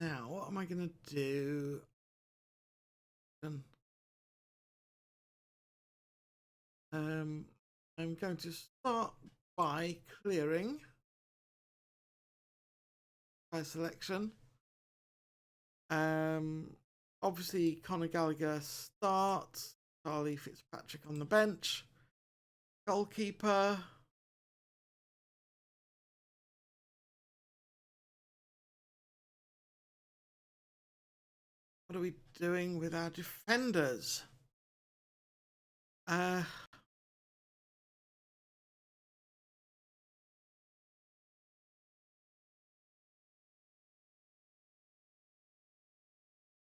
Now, what am I going to do? I'm going to start by clearing by selection. Obviously, Conor Gallagher starts. Charlie Fitzpatrick on the bench. Goalkeeper. What are we doing with our defenders?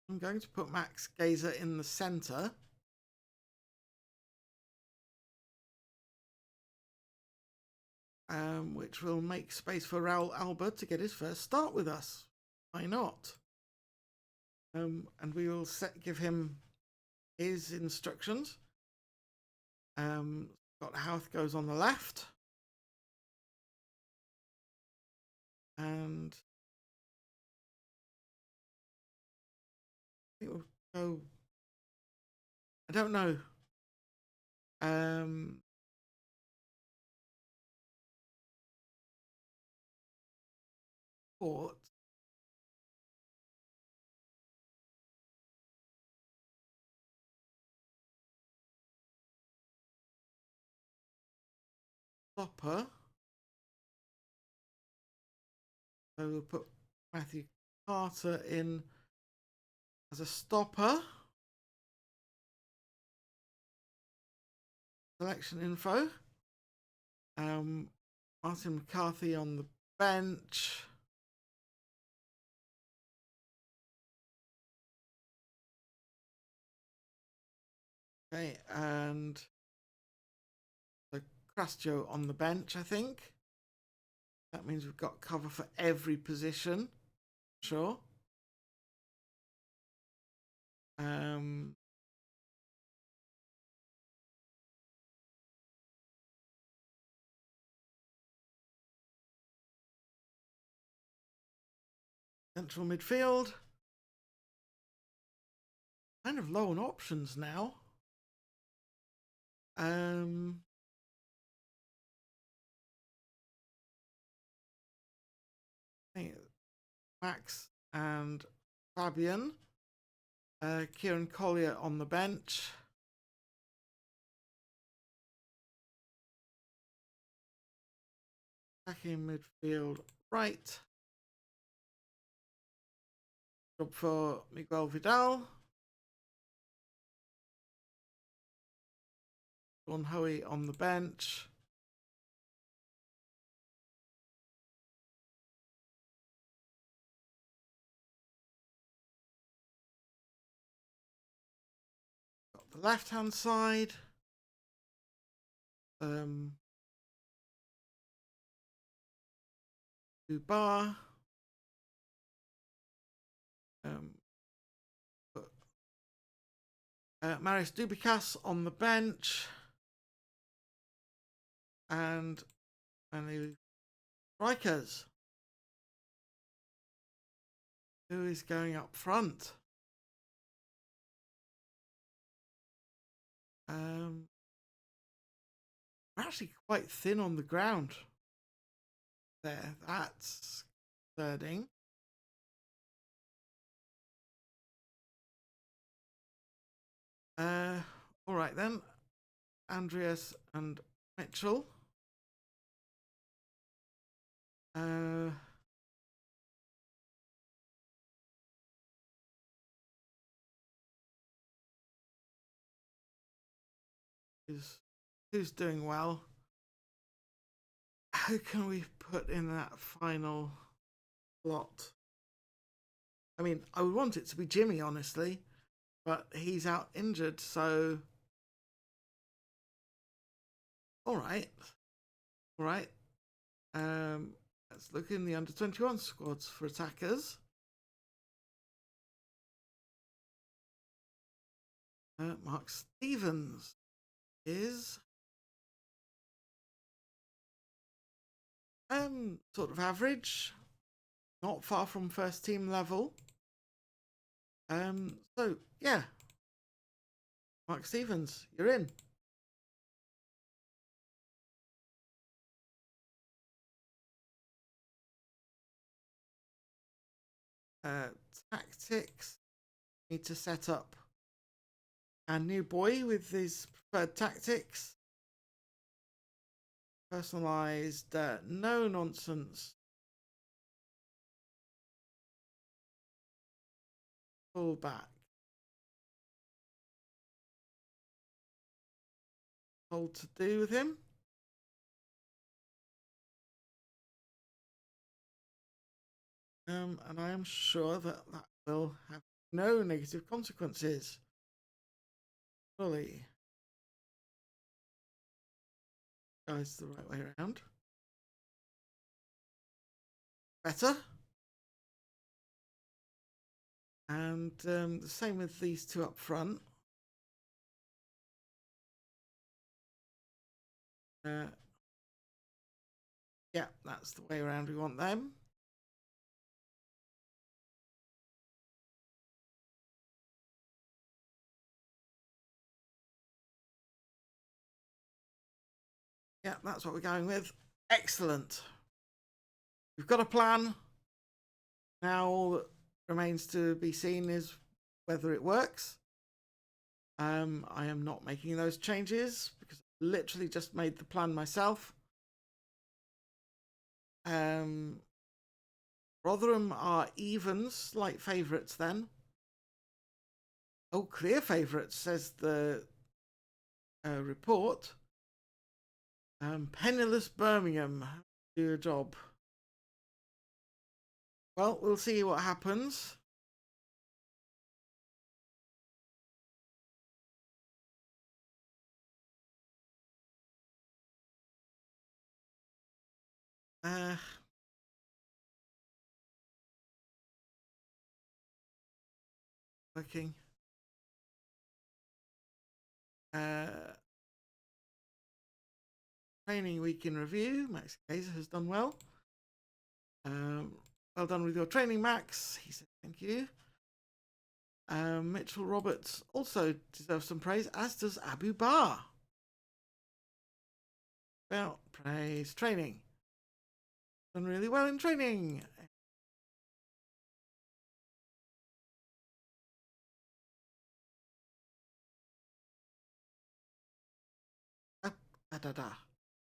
I'm going to put Max Gazer in the centre. Which will make space for Raul Alba to get his first start with us. Why not? And we will give him his instructions. Scott Houth goes on the left. And I think we'll go. I don't know. Port. Stopper. So we'll put Matthew Carter in as a stopper. Selection info. Martin McCarthy on the bench. Okay, and so Crastio on the bench, I think. That means we've got cover for every position. Sure. Central midfield. Kind of low on options now. Max and Fabian. Kieran Collier on the bench. Attacking midfield right. Job for Miguel Vidal. John Hoey on the bench. Got the left hand side. Dubar. Marius Dubicas on the bench. And the strikers. Who is going up front? We're actually quite thin on the ground. There, that's concerning. All right then. Andreas and Mitchell. Who's doing well? Who can we put in that final slot? I mean, I would want it to be Jimmy, honestly, but he's out injured, so all right. Let's look in the under-21 squads for attackers. Mark Stevens is sort of average, not far from first team level. So yeah, Mark Stevens, you're in. Tactics, need to set up a new boy with his preferred tactics. Personalized, no nonsense. Fullback. Told to do with him. And I am sure that will have no negative consequences. Fully. Guys, the right way around. Better. And the same with these two up front. Yeah, that's the way around we want them. Yeah, that's what we're going with. Excellent. We've got a plan. Now all that remains to be seen is whether it works. I am not making those changes because I literally just made the plan myself. Rotherham are even slight favourites then. Oh, clear favourites, says the report. Penniless Birmingham do a job. Well, we'll see what happens. Looking. Training week in review. Max Kaiser has done well. Well done with your training, Max. He said thank you. Mitchell Roberts also deserves some praise, as does Abu Bar. Well, praise training. Done really well in training.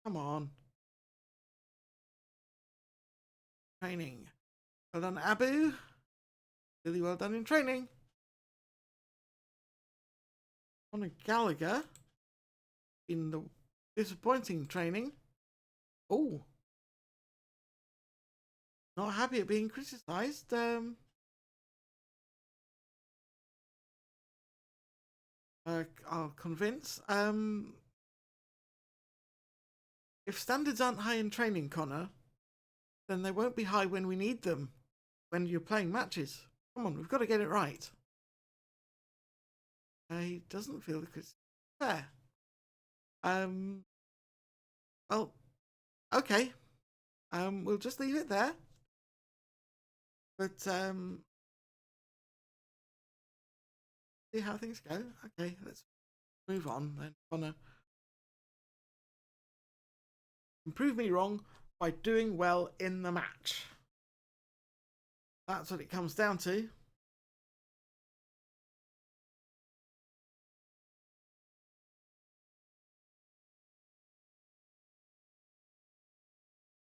Come on. Training. Well done, Abu. Really well done in training. Conor Gallagher in the disappointing training. Oh. Not happy at being criticised. I'll convince. If standards aren't high in training, Connor, then they won't be high when we need them, when you're playing matches. Come on, we've got to get it right. He doesn't feel it's fair. Well, okay. We'll just leave it there. But see how things go. Okay, let's move on then. Connor, prove me wrong by doing well in the match. That's what it comes down to.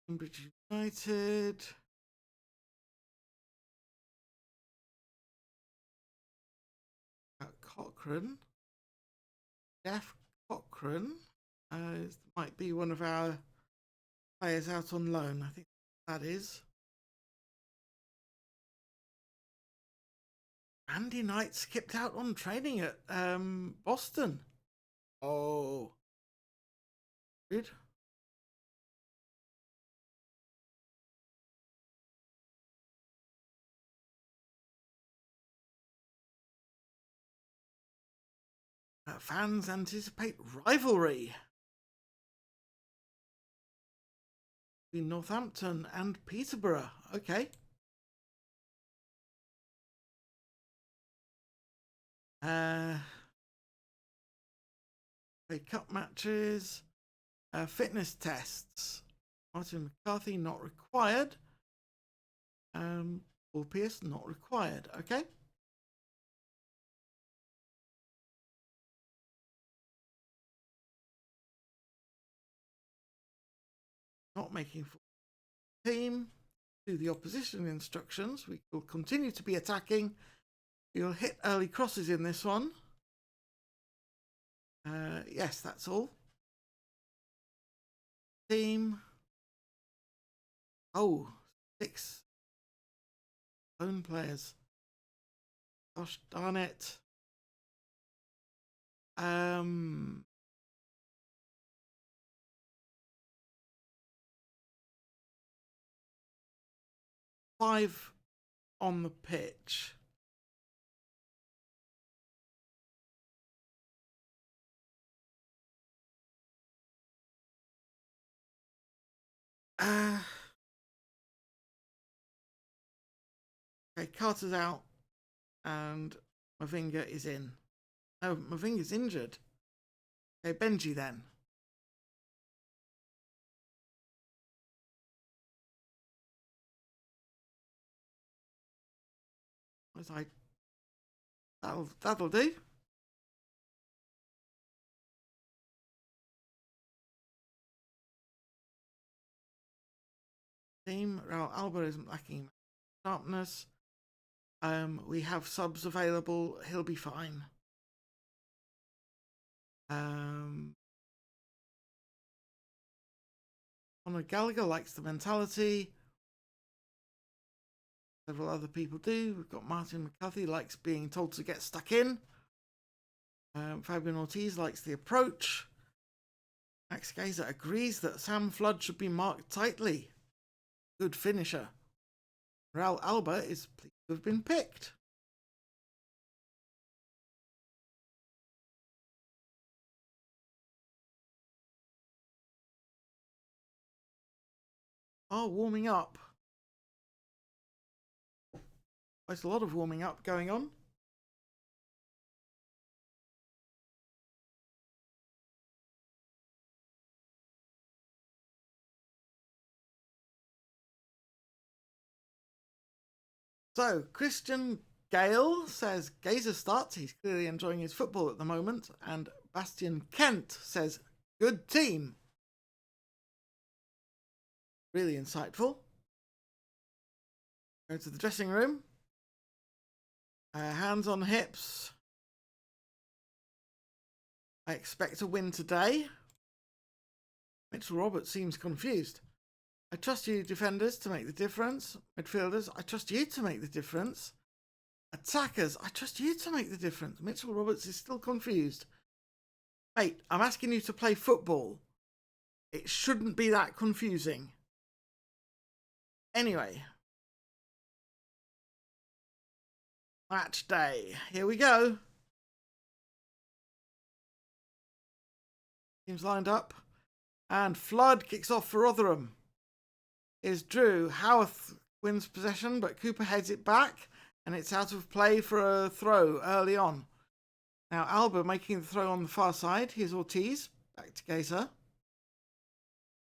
Cambridge United. Cochrane. Jeff Cochrane. Might be one of our players out on loan. I think that is. Andy Knight skipped out on training at Boston. Oh. Good. Fans anticipate rivalry between Northampton and Peterborough. Okay. Cup matches. Fitness tests. Martin McCarthy not required. Paul Pierce not required. Okay. Not making full team. Do the opposition instructions. We will continue to be attacking. We'll hit early crosses in this one. Yes, that's all. Team. Oh, 6 lone players. Gosh darn it. 5 on the pitch. Okay, Carter's out and Mavinga is in. Oh, Mavinga's injured. Okay, Benji then. That'll do. Team Raul Alba isn't lacking sharpness. We have subs available. He'll be fine. Conor Gallagher likes the mentality. Several other people do. We've got Martin McCarthy likes being told to get stuck in. Fabian Ortiz likes the approach. Max Gazer agrees that Sam Flood should be marked tightly. Good finisher. Raul Alba is pleased to have been picked. Oh, warming up. There's a lot of warming up going on. So, Christian Gale says Gazer starts. He's clearly enjoying his football at the moment. And Bastian Kent says, good team. Really insightful. Go to the dressing room. Hands on hips. I expect a win today. Mitchell Roberts seems confused. I trust you defenders to make the difference. Midfielders, I trust you to make the difference. Attackers, I trust you to make the difference. Mitchell Roberts is still confused. Mate, I'm asking you to play football. It shouldn't be that confusing. Anyway. Match day. Here we go. Teams lined up. And Flood kicks off for Rotherham. Here's Drew. Howarth wins possession, but Cooper heads it back. And it's out of play for a throw early on. Now Alba making the throw on the far side. Here's Ortiz. Back to Gazer.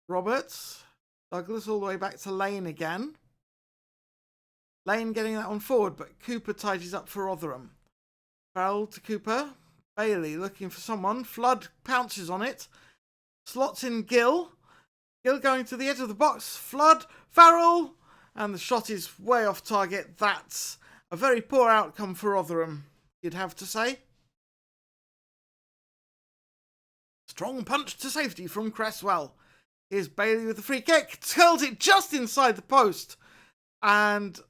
Roberts. Douglas all the way back to Lane again. Lane getting that one forward, but Cooper tidies up for Rotherham. Farrell to Cooper. Bailey looking for someone. Flood pounces on it. Slots in Gill. Gill going to the edge of the box. Flood. Farrell. And the shot is way off target. That's a very poor outcome for Rotherham, you'd have to say. Strong punch to safety from Cresswell. Here's Bailey with the free kick. Curls it just inside the post. And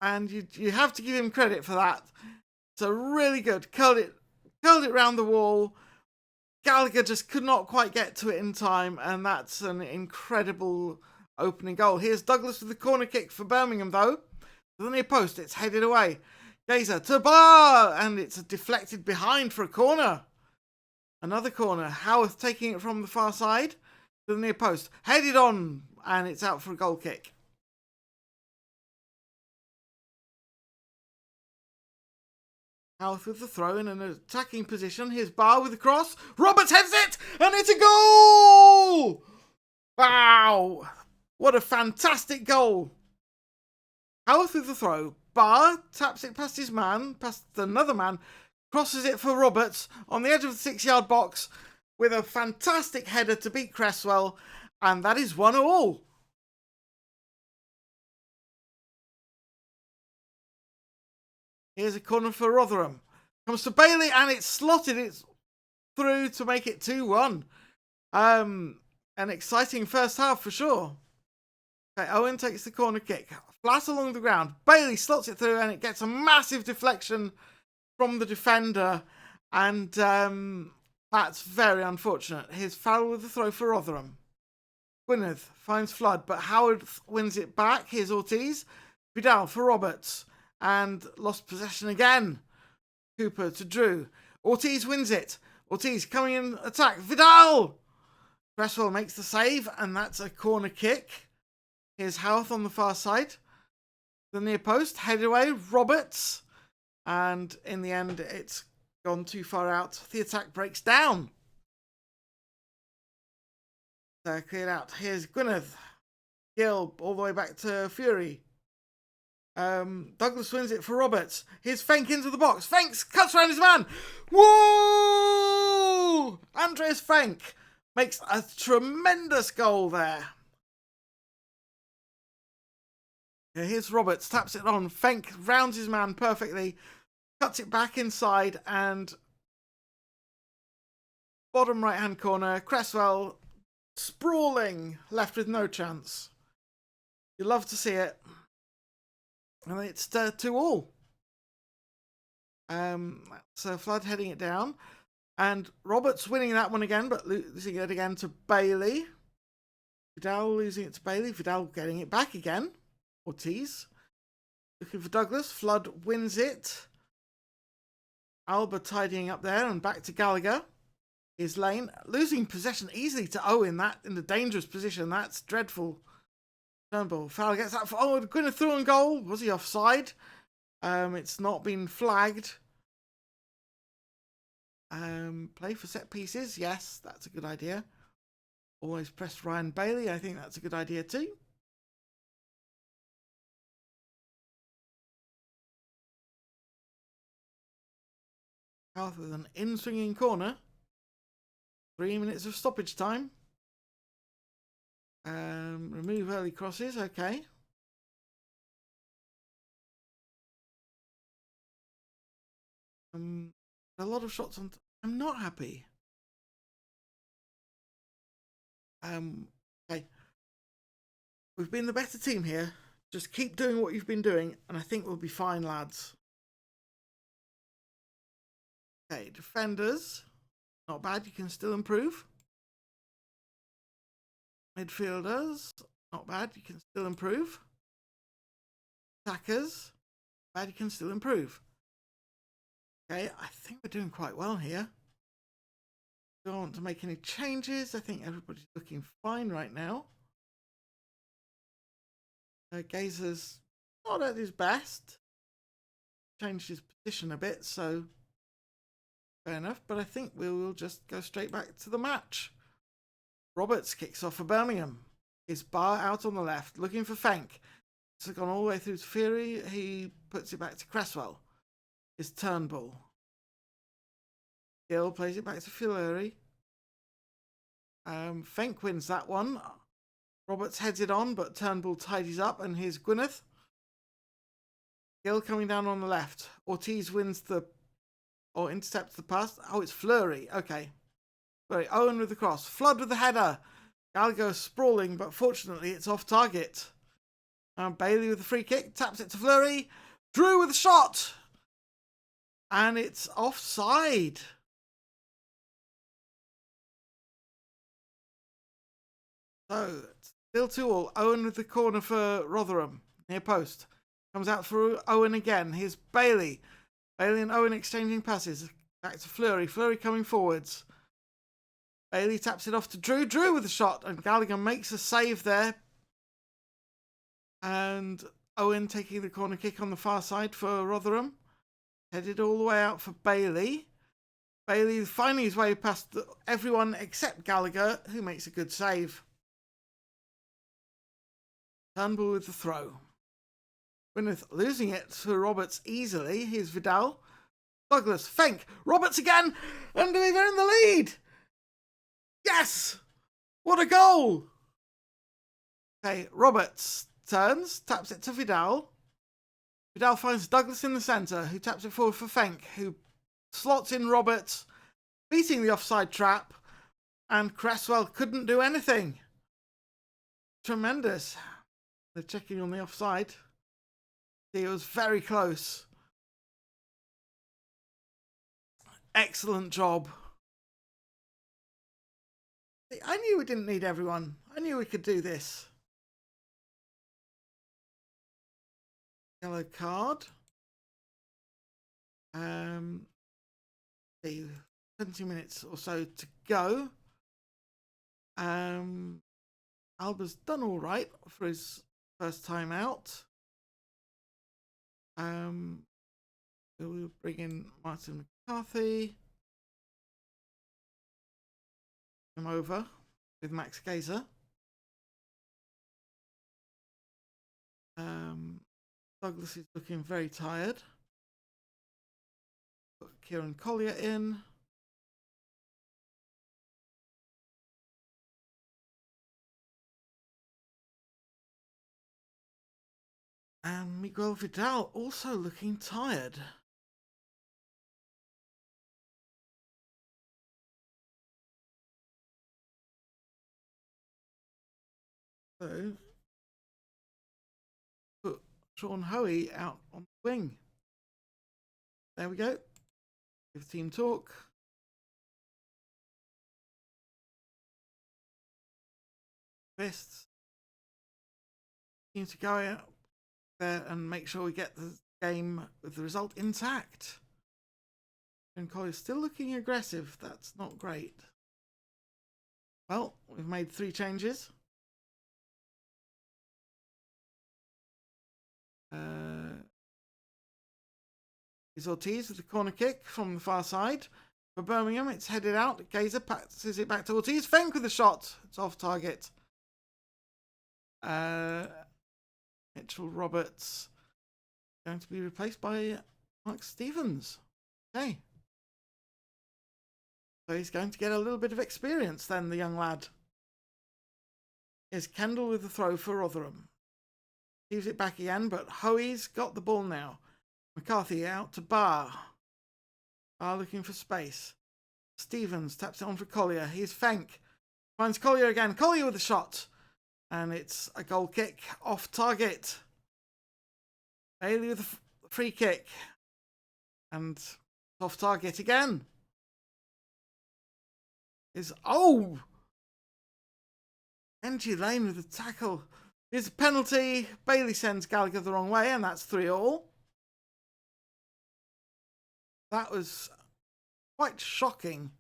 you have to give him credit for that. So really good. Curled it round the wall. Gallagher just could not quite get to it in time, and that's an incredible opening goal. Here's Douglas with the corner kick for Birmingham, though. To the near post, it's headed away. Gazer to bar, and it's deflected behind for a corner. Another corner. Howarth taking it from the far side to the near post. Headed on, and it's out for a goal kick. Howarth with the throw in an attacking position. Here's Barr with the cross. Roberts heads it, and it's a goal! Wow! What a fantastic goal. Howarth with the throw. Barr taps it past his man, past another man, crosses it for Roberts on the edge of the 6-yard box with a fantastic header to beat Cresswell, and that is 1-1. Here's a corner for Rotherham. Comes to Bailey, and it's slotted it through to make it 2-1. An exciting first half for sure. Okay, Owen takes the corner kick. flat along the ground. Bailey slots it through and it gets a massive deflection from the defender. And that's very unfortunate. Here's Farrell with the throw for Rotherham. Gwynedd finds Flood, but Howard wins it back. Here's Ortiz. Vidal for Roberts. And lost possession again. Cooper to Drew. Ortiz wins it. Ortiz coming in attack. Vidal! Cresswell makes the save, and that's a corner kick. Here's Houth on the far side. The near post, headed away. Roberts. And in the end, it's gone too far out. The attack breaks down. They're cleared out. Here's Gwynedd. Gill all the way back to Fury. Douglas wins it for Roberts. Here's Fenk into the box. Fenk cuts around his man. Woo! Andreas Fenk makes a tremendous goal there. Here's Roberts. Taps it on. Fenk rounds his man perfectly. Cuts it back inside and bottom right hand corner. Cresswell sprawling, left with no chance. You love to see it. And it's 2-2. So Flood heading it down. And Roberts winning that one again, but losing it again to Bailey. Vidal losing it to Bailey. Vidal getting it back again. Ortiz. Looking for Douglas. Flood wins it. Alba tidying up there and back to Gallagher. Is Lane losing possession easily to Owen. That in the dangerous position. That's dreadful. Turnbull. Farrell gets that forward. Gwynedd through on goal. Was he offside? It's not been flagged. Play for set pieces. Yes, that's a good idea. Always press Ryan Bailey. I think that's a good idea too. Houth with an in-swinging corner. 3 minutes of stoppage time. Remove early crosses. Okay. A lot of shots on. I'm not happy. Okay. We've been the better team here. Just keep doing what you've been doing, and I think we'll be fine, lads. Okay, defenders. Not bad. You can still improve. Midfielders. Not bad. You can still improve. Attackers. Bad. You can still improve. Okay, I think we're doing quite well here. Don't want to make any changes. I think everybody's looking fine right now. Gazer's not at his best. Changed his position a bit, so fair enough. But I think we will just go straight back to the match. Roberts kicks off for Birmingham. His bar out on the left, looking for Fenk. It's gone all the way through to Fury. He puts it back to Cresswell. Is Turnbull. Gill plays it back to Valery. Fenk wins that one. Roberts heads it on, but Turnbull tidies up, and here's Gwynedd. Gill coming down on the left. Ortiz wins or intercepts the pass. Oh, it's Fleury. Okay. Fleury. Owen with the cross. Flood with the header. Gallagher sprawling, but fortunately it's off target. Bailey with the free kick. Taps it to Fleury. Drew with a shot. And it's offside. So, still 2-2. Owen with the corner for Rotherham. Near post. Comes out for Owen again. Here's Bailey. Bailey and Owen exchanging passes. Back to Fleury. Fleury coming forwards. Bailey taps it off to Drew. Drew with a shot. And Gallagher makes a save there. And Owen taking the corner kick on the far side for Rotherham. Headed all the way out for Bailey. Bailey finding his way past everyone except Gallagher, who makes a good save. Turnbull with the throw. Gwynedd losing it to Roberts easily. Here's Vidal. Douglas, Fenk, Roberts again, and they're in the lead. Yes! What a goal! Okay, Roberts turns, taps it to Vidal. Vidal finds Douglas in the centre, who taps it forward for Fenk, who slots in Roberts, beating the offside trap, and Cresswell couldn't do anything. Tremendous. They're checking on the offside. See, it was very close. Excellent job. I knew we didn't need everyone. I knew we could do this. Yellow card. See, 20 minutes or so to go. Alba's done all right for his first time out. We'll bring in Martin McCarthy. Come over with Max Gazer. Douglas is looking very tired. Put Kieran Collier in. And Miguel Vidal also looking tired. So, put Sean Hoey out on the wing. There we go. Give team talk. Fists. Need to go out there and make sure we get the game with the result intact. And Collier's still looking aggressive. That's not great. Well, we've made 3 changes. Is Ortiz with the corner kick from the far side. For Birmingham, it's headed out. Gazer passes it back to Ortiz. Fenk with the shot. It's off target. Mitchell Roberts going to be replaced by Mark Stevens. Okay. So he's going to get a little bit of experience then, the young lad. Is Kendall with the throw for Rotherham. Leaves it back again, but Hoey's got the ball now. McCarthy out to Barr. Barr looking for space. Stevens taps it on for Collier. Here's Fenk. Finds Collier again. Collier with a shot. And it's a goal kick off target. Bailey with a free kick. And off target again. Benji Lane with a tackle. Here's a penalty. Bailey sends Gallagher the wrong way, and that's 3-3. That was quite shocking.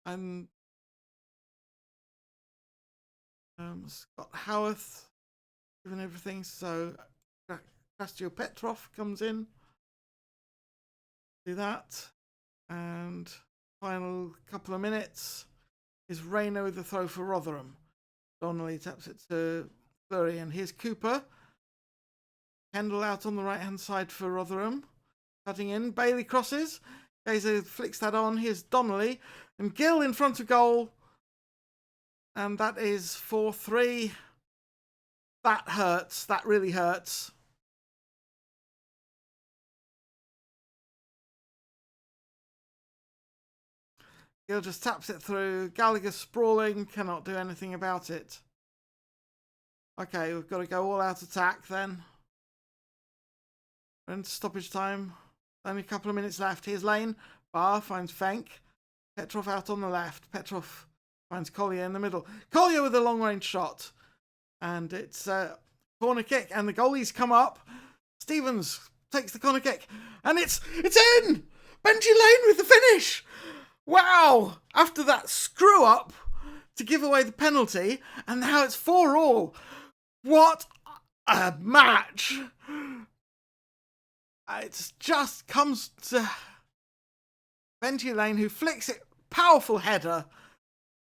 And Scott Howarth given everything, so Krastio Petrov comes in. Do that. And final couple of minutes is Rayner with the throw for Rotherham. Donnelly taps it to Fleury, and here's Cooper. Kendall out on the right-hand side for Rotherham. Cutting in. Bailey crosses. Gazer flicks that on. Here's Donnelly. And Gill in front of goal. And that is 4-3. That hurts. That really hurts. Gill just taps it through. Gallagher sprawling. Cannot do anything about it. Okay, we've got to go all out attack then. And stoppage time. Only a couple of minutes left. Here's Lane. Barr finds Fenk. Petrov out on the left. Petrov finds Collier in the middle. Collier with a long-range shot. And it's a corner kick. And the goalie's come up. Stevens takes the corner kick. And it's in! Benji Lane with the finish! Wow! After that screw-up to give away the penalty. And now it's 4-4. What a match! It just comes to Benji Lane, who flicks it. Powerful header.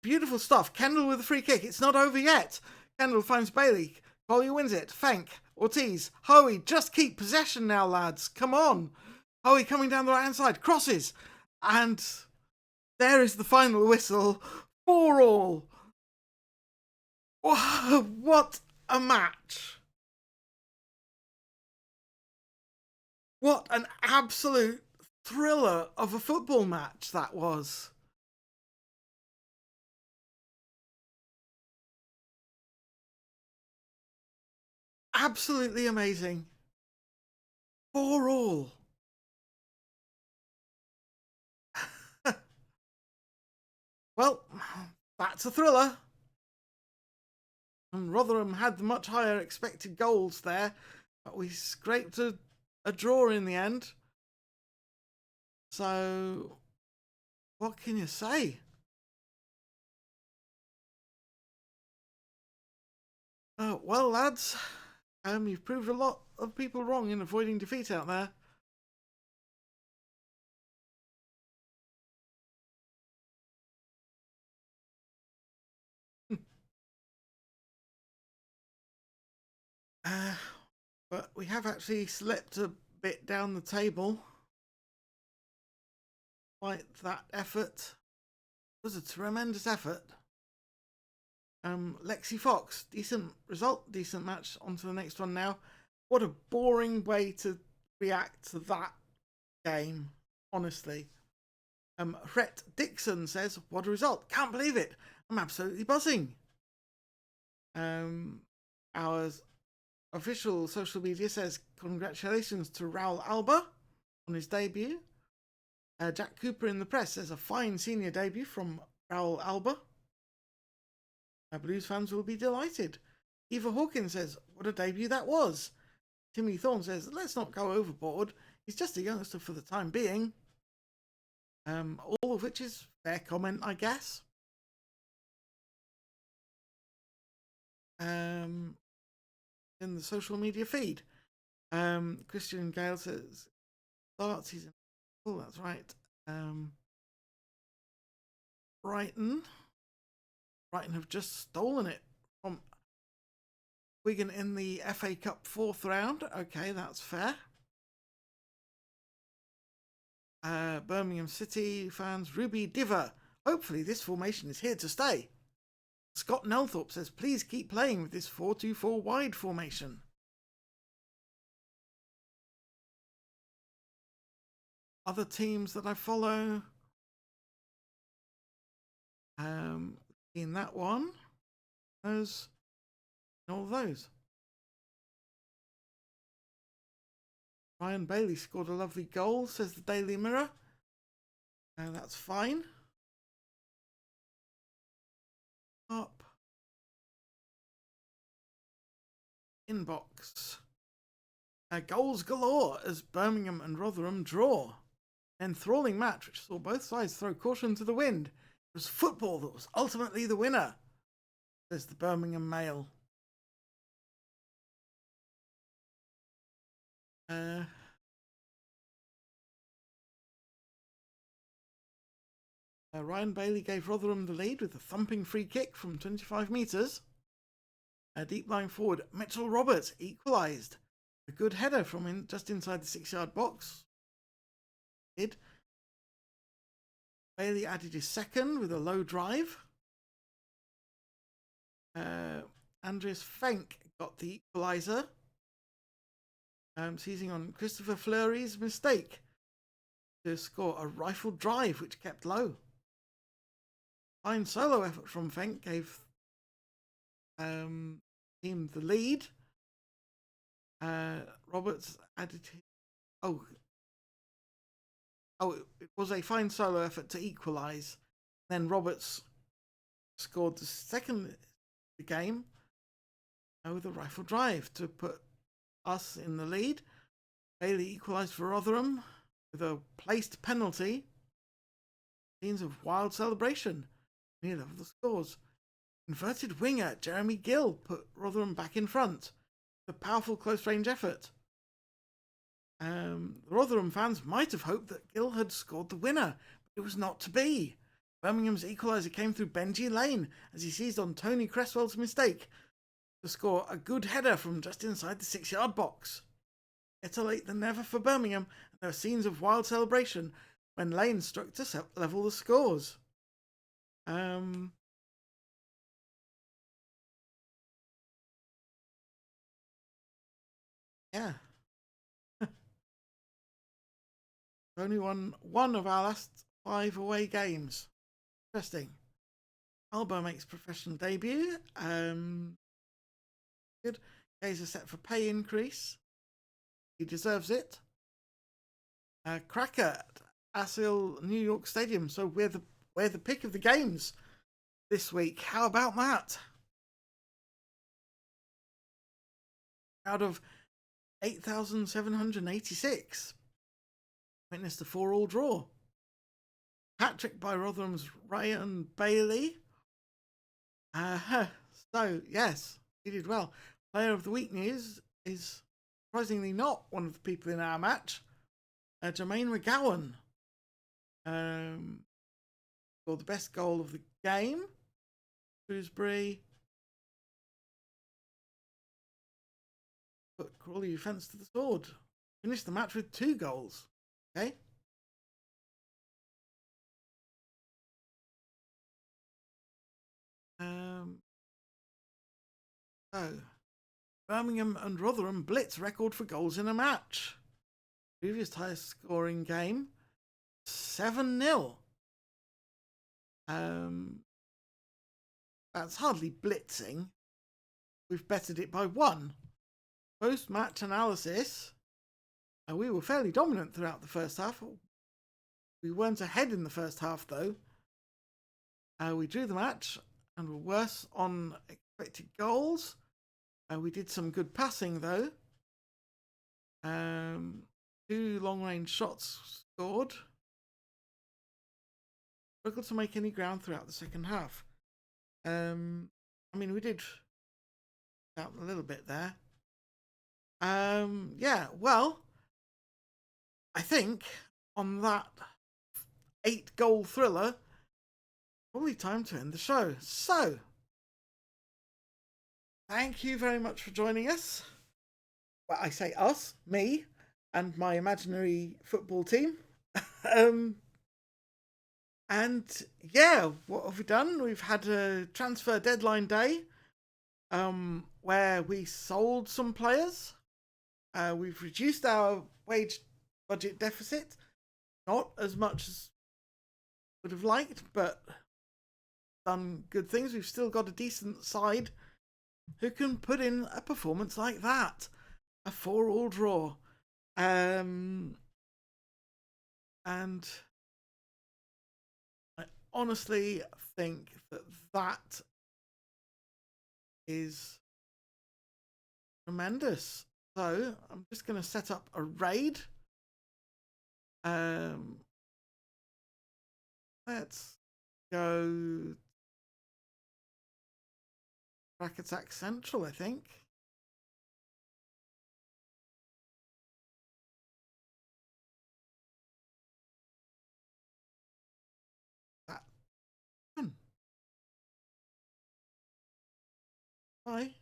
Beautiful stuff. Kendall with a free kick. It's not over yet. Kendall finds Bailey. Collier wins it. Fenk. Ortiz. Hoey. Just keep possession now, lads. Come on. Hoey coming down the right-hand side. Crosses. And there is the final whistle. 4-4. What a match. What an absolute thriller of a football match that was. Absolutely amazing. 4-all. Well, that's a thriller. And Rotherham had the much higher expected goals there, but we scraped a draw in the end. So, what can you say? Well, lads, you've proved a lot of people wrong in avoiding defeat out there. uh, but we have actually slipped a bit down the table. Quite that effort. It was a tremendous effort. Lexi Fox, decent result, decent match. On to the next one now. What a boring way to react to that game, honestly. Rhett Dixon says, what a result. Can't believe it. I'm absolutely buzzing. Our official social media says, congratulations to Raul Alba on his debut. Jack Cooper in the press says, a fine senior debut from Raul Alba. Blues fans will be delighted. Eva Hawkins says, what a debut that was. Timmy Thorne says, let's not go overboard. He's just a youngster for the time being. All of which is fair comment, I guess. In the social media feed, Christian Gale says, starts season. Oh, that's right. Brighton have just stolen it from Wigan in the FA Cup 4th round. Okay, that's fair. Birmingham City fans, Ruby Diva. Hopefully this formation is here to stay. Scott Nelthorpe says, please keep playing with this 4-2-4 wide formation. Other teams that I follow. In that one, those, all those. Ryan Bailey scored a lovely goal, says the Daily Mirror. That's fine. Up. Inbox. Goals galore as Birmingham and Rotherham draw. An enthralling match which saw both sides throw caution to the wind. It was football that was ultimately the winner, says the Birmingham Mail. Ryan Bailey gave Rotherham the lead with a thumping free kick from 25 metres. Deep lying forward, Mitchell Roberts equalised. A good header from just inside the 6-yard box. Bailey added his second with a low drive. Andreas Fenk got the equaliser, seizing on Christopher Fleury's mistake to score a rifled drive which kept low. Fine solo effort from Fenk gave team the lead. Roberts added it was a fine solo effort to equalise. Then Roberts scored the second game with a rifle drive to put us in the lead. Bailey equalised for Rotherham with a placed penalty. Scenes of wild celebration near level the scores. Inverted winger Jeremy Gill put Rotherham back in front. A powerful close-range effort. The Rotherham fans might have hoped that Gill had scored the winner, but it was not to be. Birmingham's equaliser came through Benji Lane as he seized on Tony Cresswell's mistake to score a good header from just inside the 6-yard box. Better late than never for Birmingham, and there were scenes of wild celebration when Lane struck to level the scores. Yeah. Only won one of our last 5 away games. Interesting. Alba makes professional debut. Good. Gazer set for pay increase. He deserves it. Cracker at Asil New York Stadium. So we're the pick of the games this week. How about that? Out of 8,786, witnessed a 4-all draw. Hat-trick by Rotherham's Ryan Bailey. So, yes, he did well. Player of the week news is surprisingly not one of the people in our match. Jermaine McGowan scored the best goal of the game. Shrewsbury put Crawley fence to the sword. Finished the match with 2 goals. Okay. So, Birmingham and Rotherham blitz record for goals in a match. Previous highest scoring game, 7-0. That's hardly blitzing. We've bettered it by 1. Post-match analysis, we were fairly dominant throughout the first half. We weren't ahead in the first half, though. We drew the match and were worse on expected goals. We did some good passing, though. 2 long-range shots scored. Struggled to make any ground throughout the second half. We did out a little bit there. Yeah, well, I think on that 8-goal thriller, probably time to end the show. So, thank you very much for joining us. Well, I say us, me, and my imaginary football team. And yeah, what have we done? We've had a transfer deadline day where we sold some players. We've reduced our wage budget deficit. Not as much as would have liked, but done good things. We've still got a decent side who can put in a performance like that. A 4-all draw. And I honestly think that is tremendous. So I'm just going to set up a raid. Let's go Crack Attack Central, I think. That. Bye.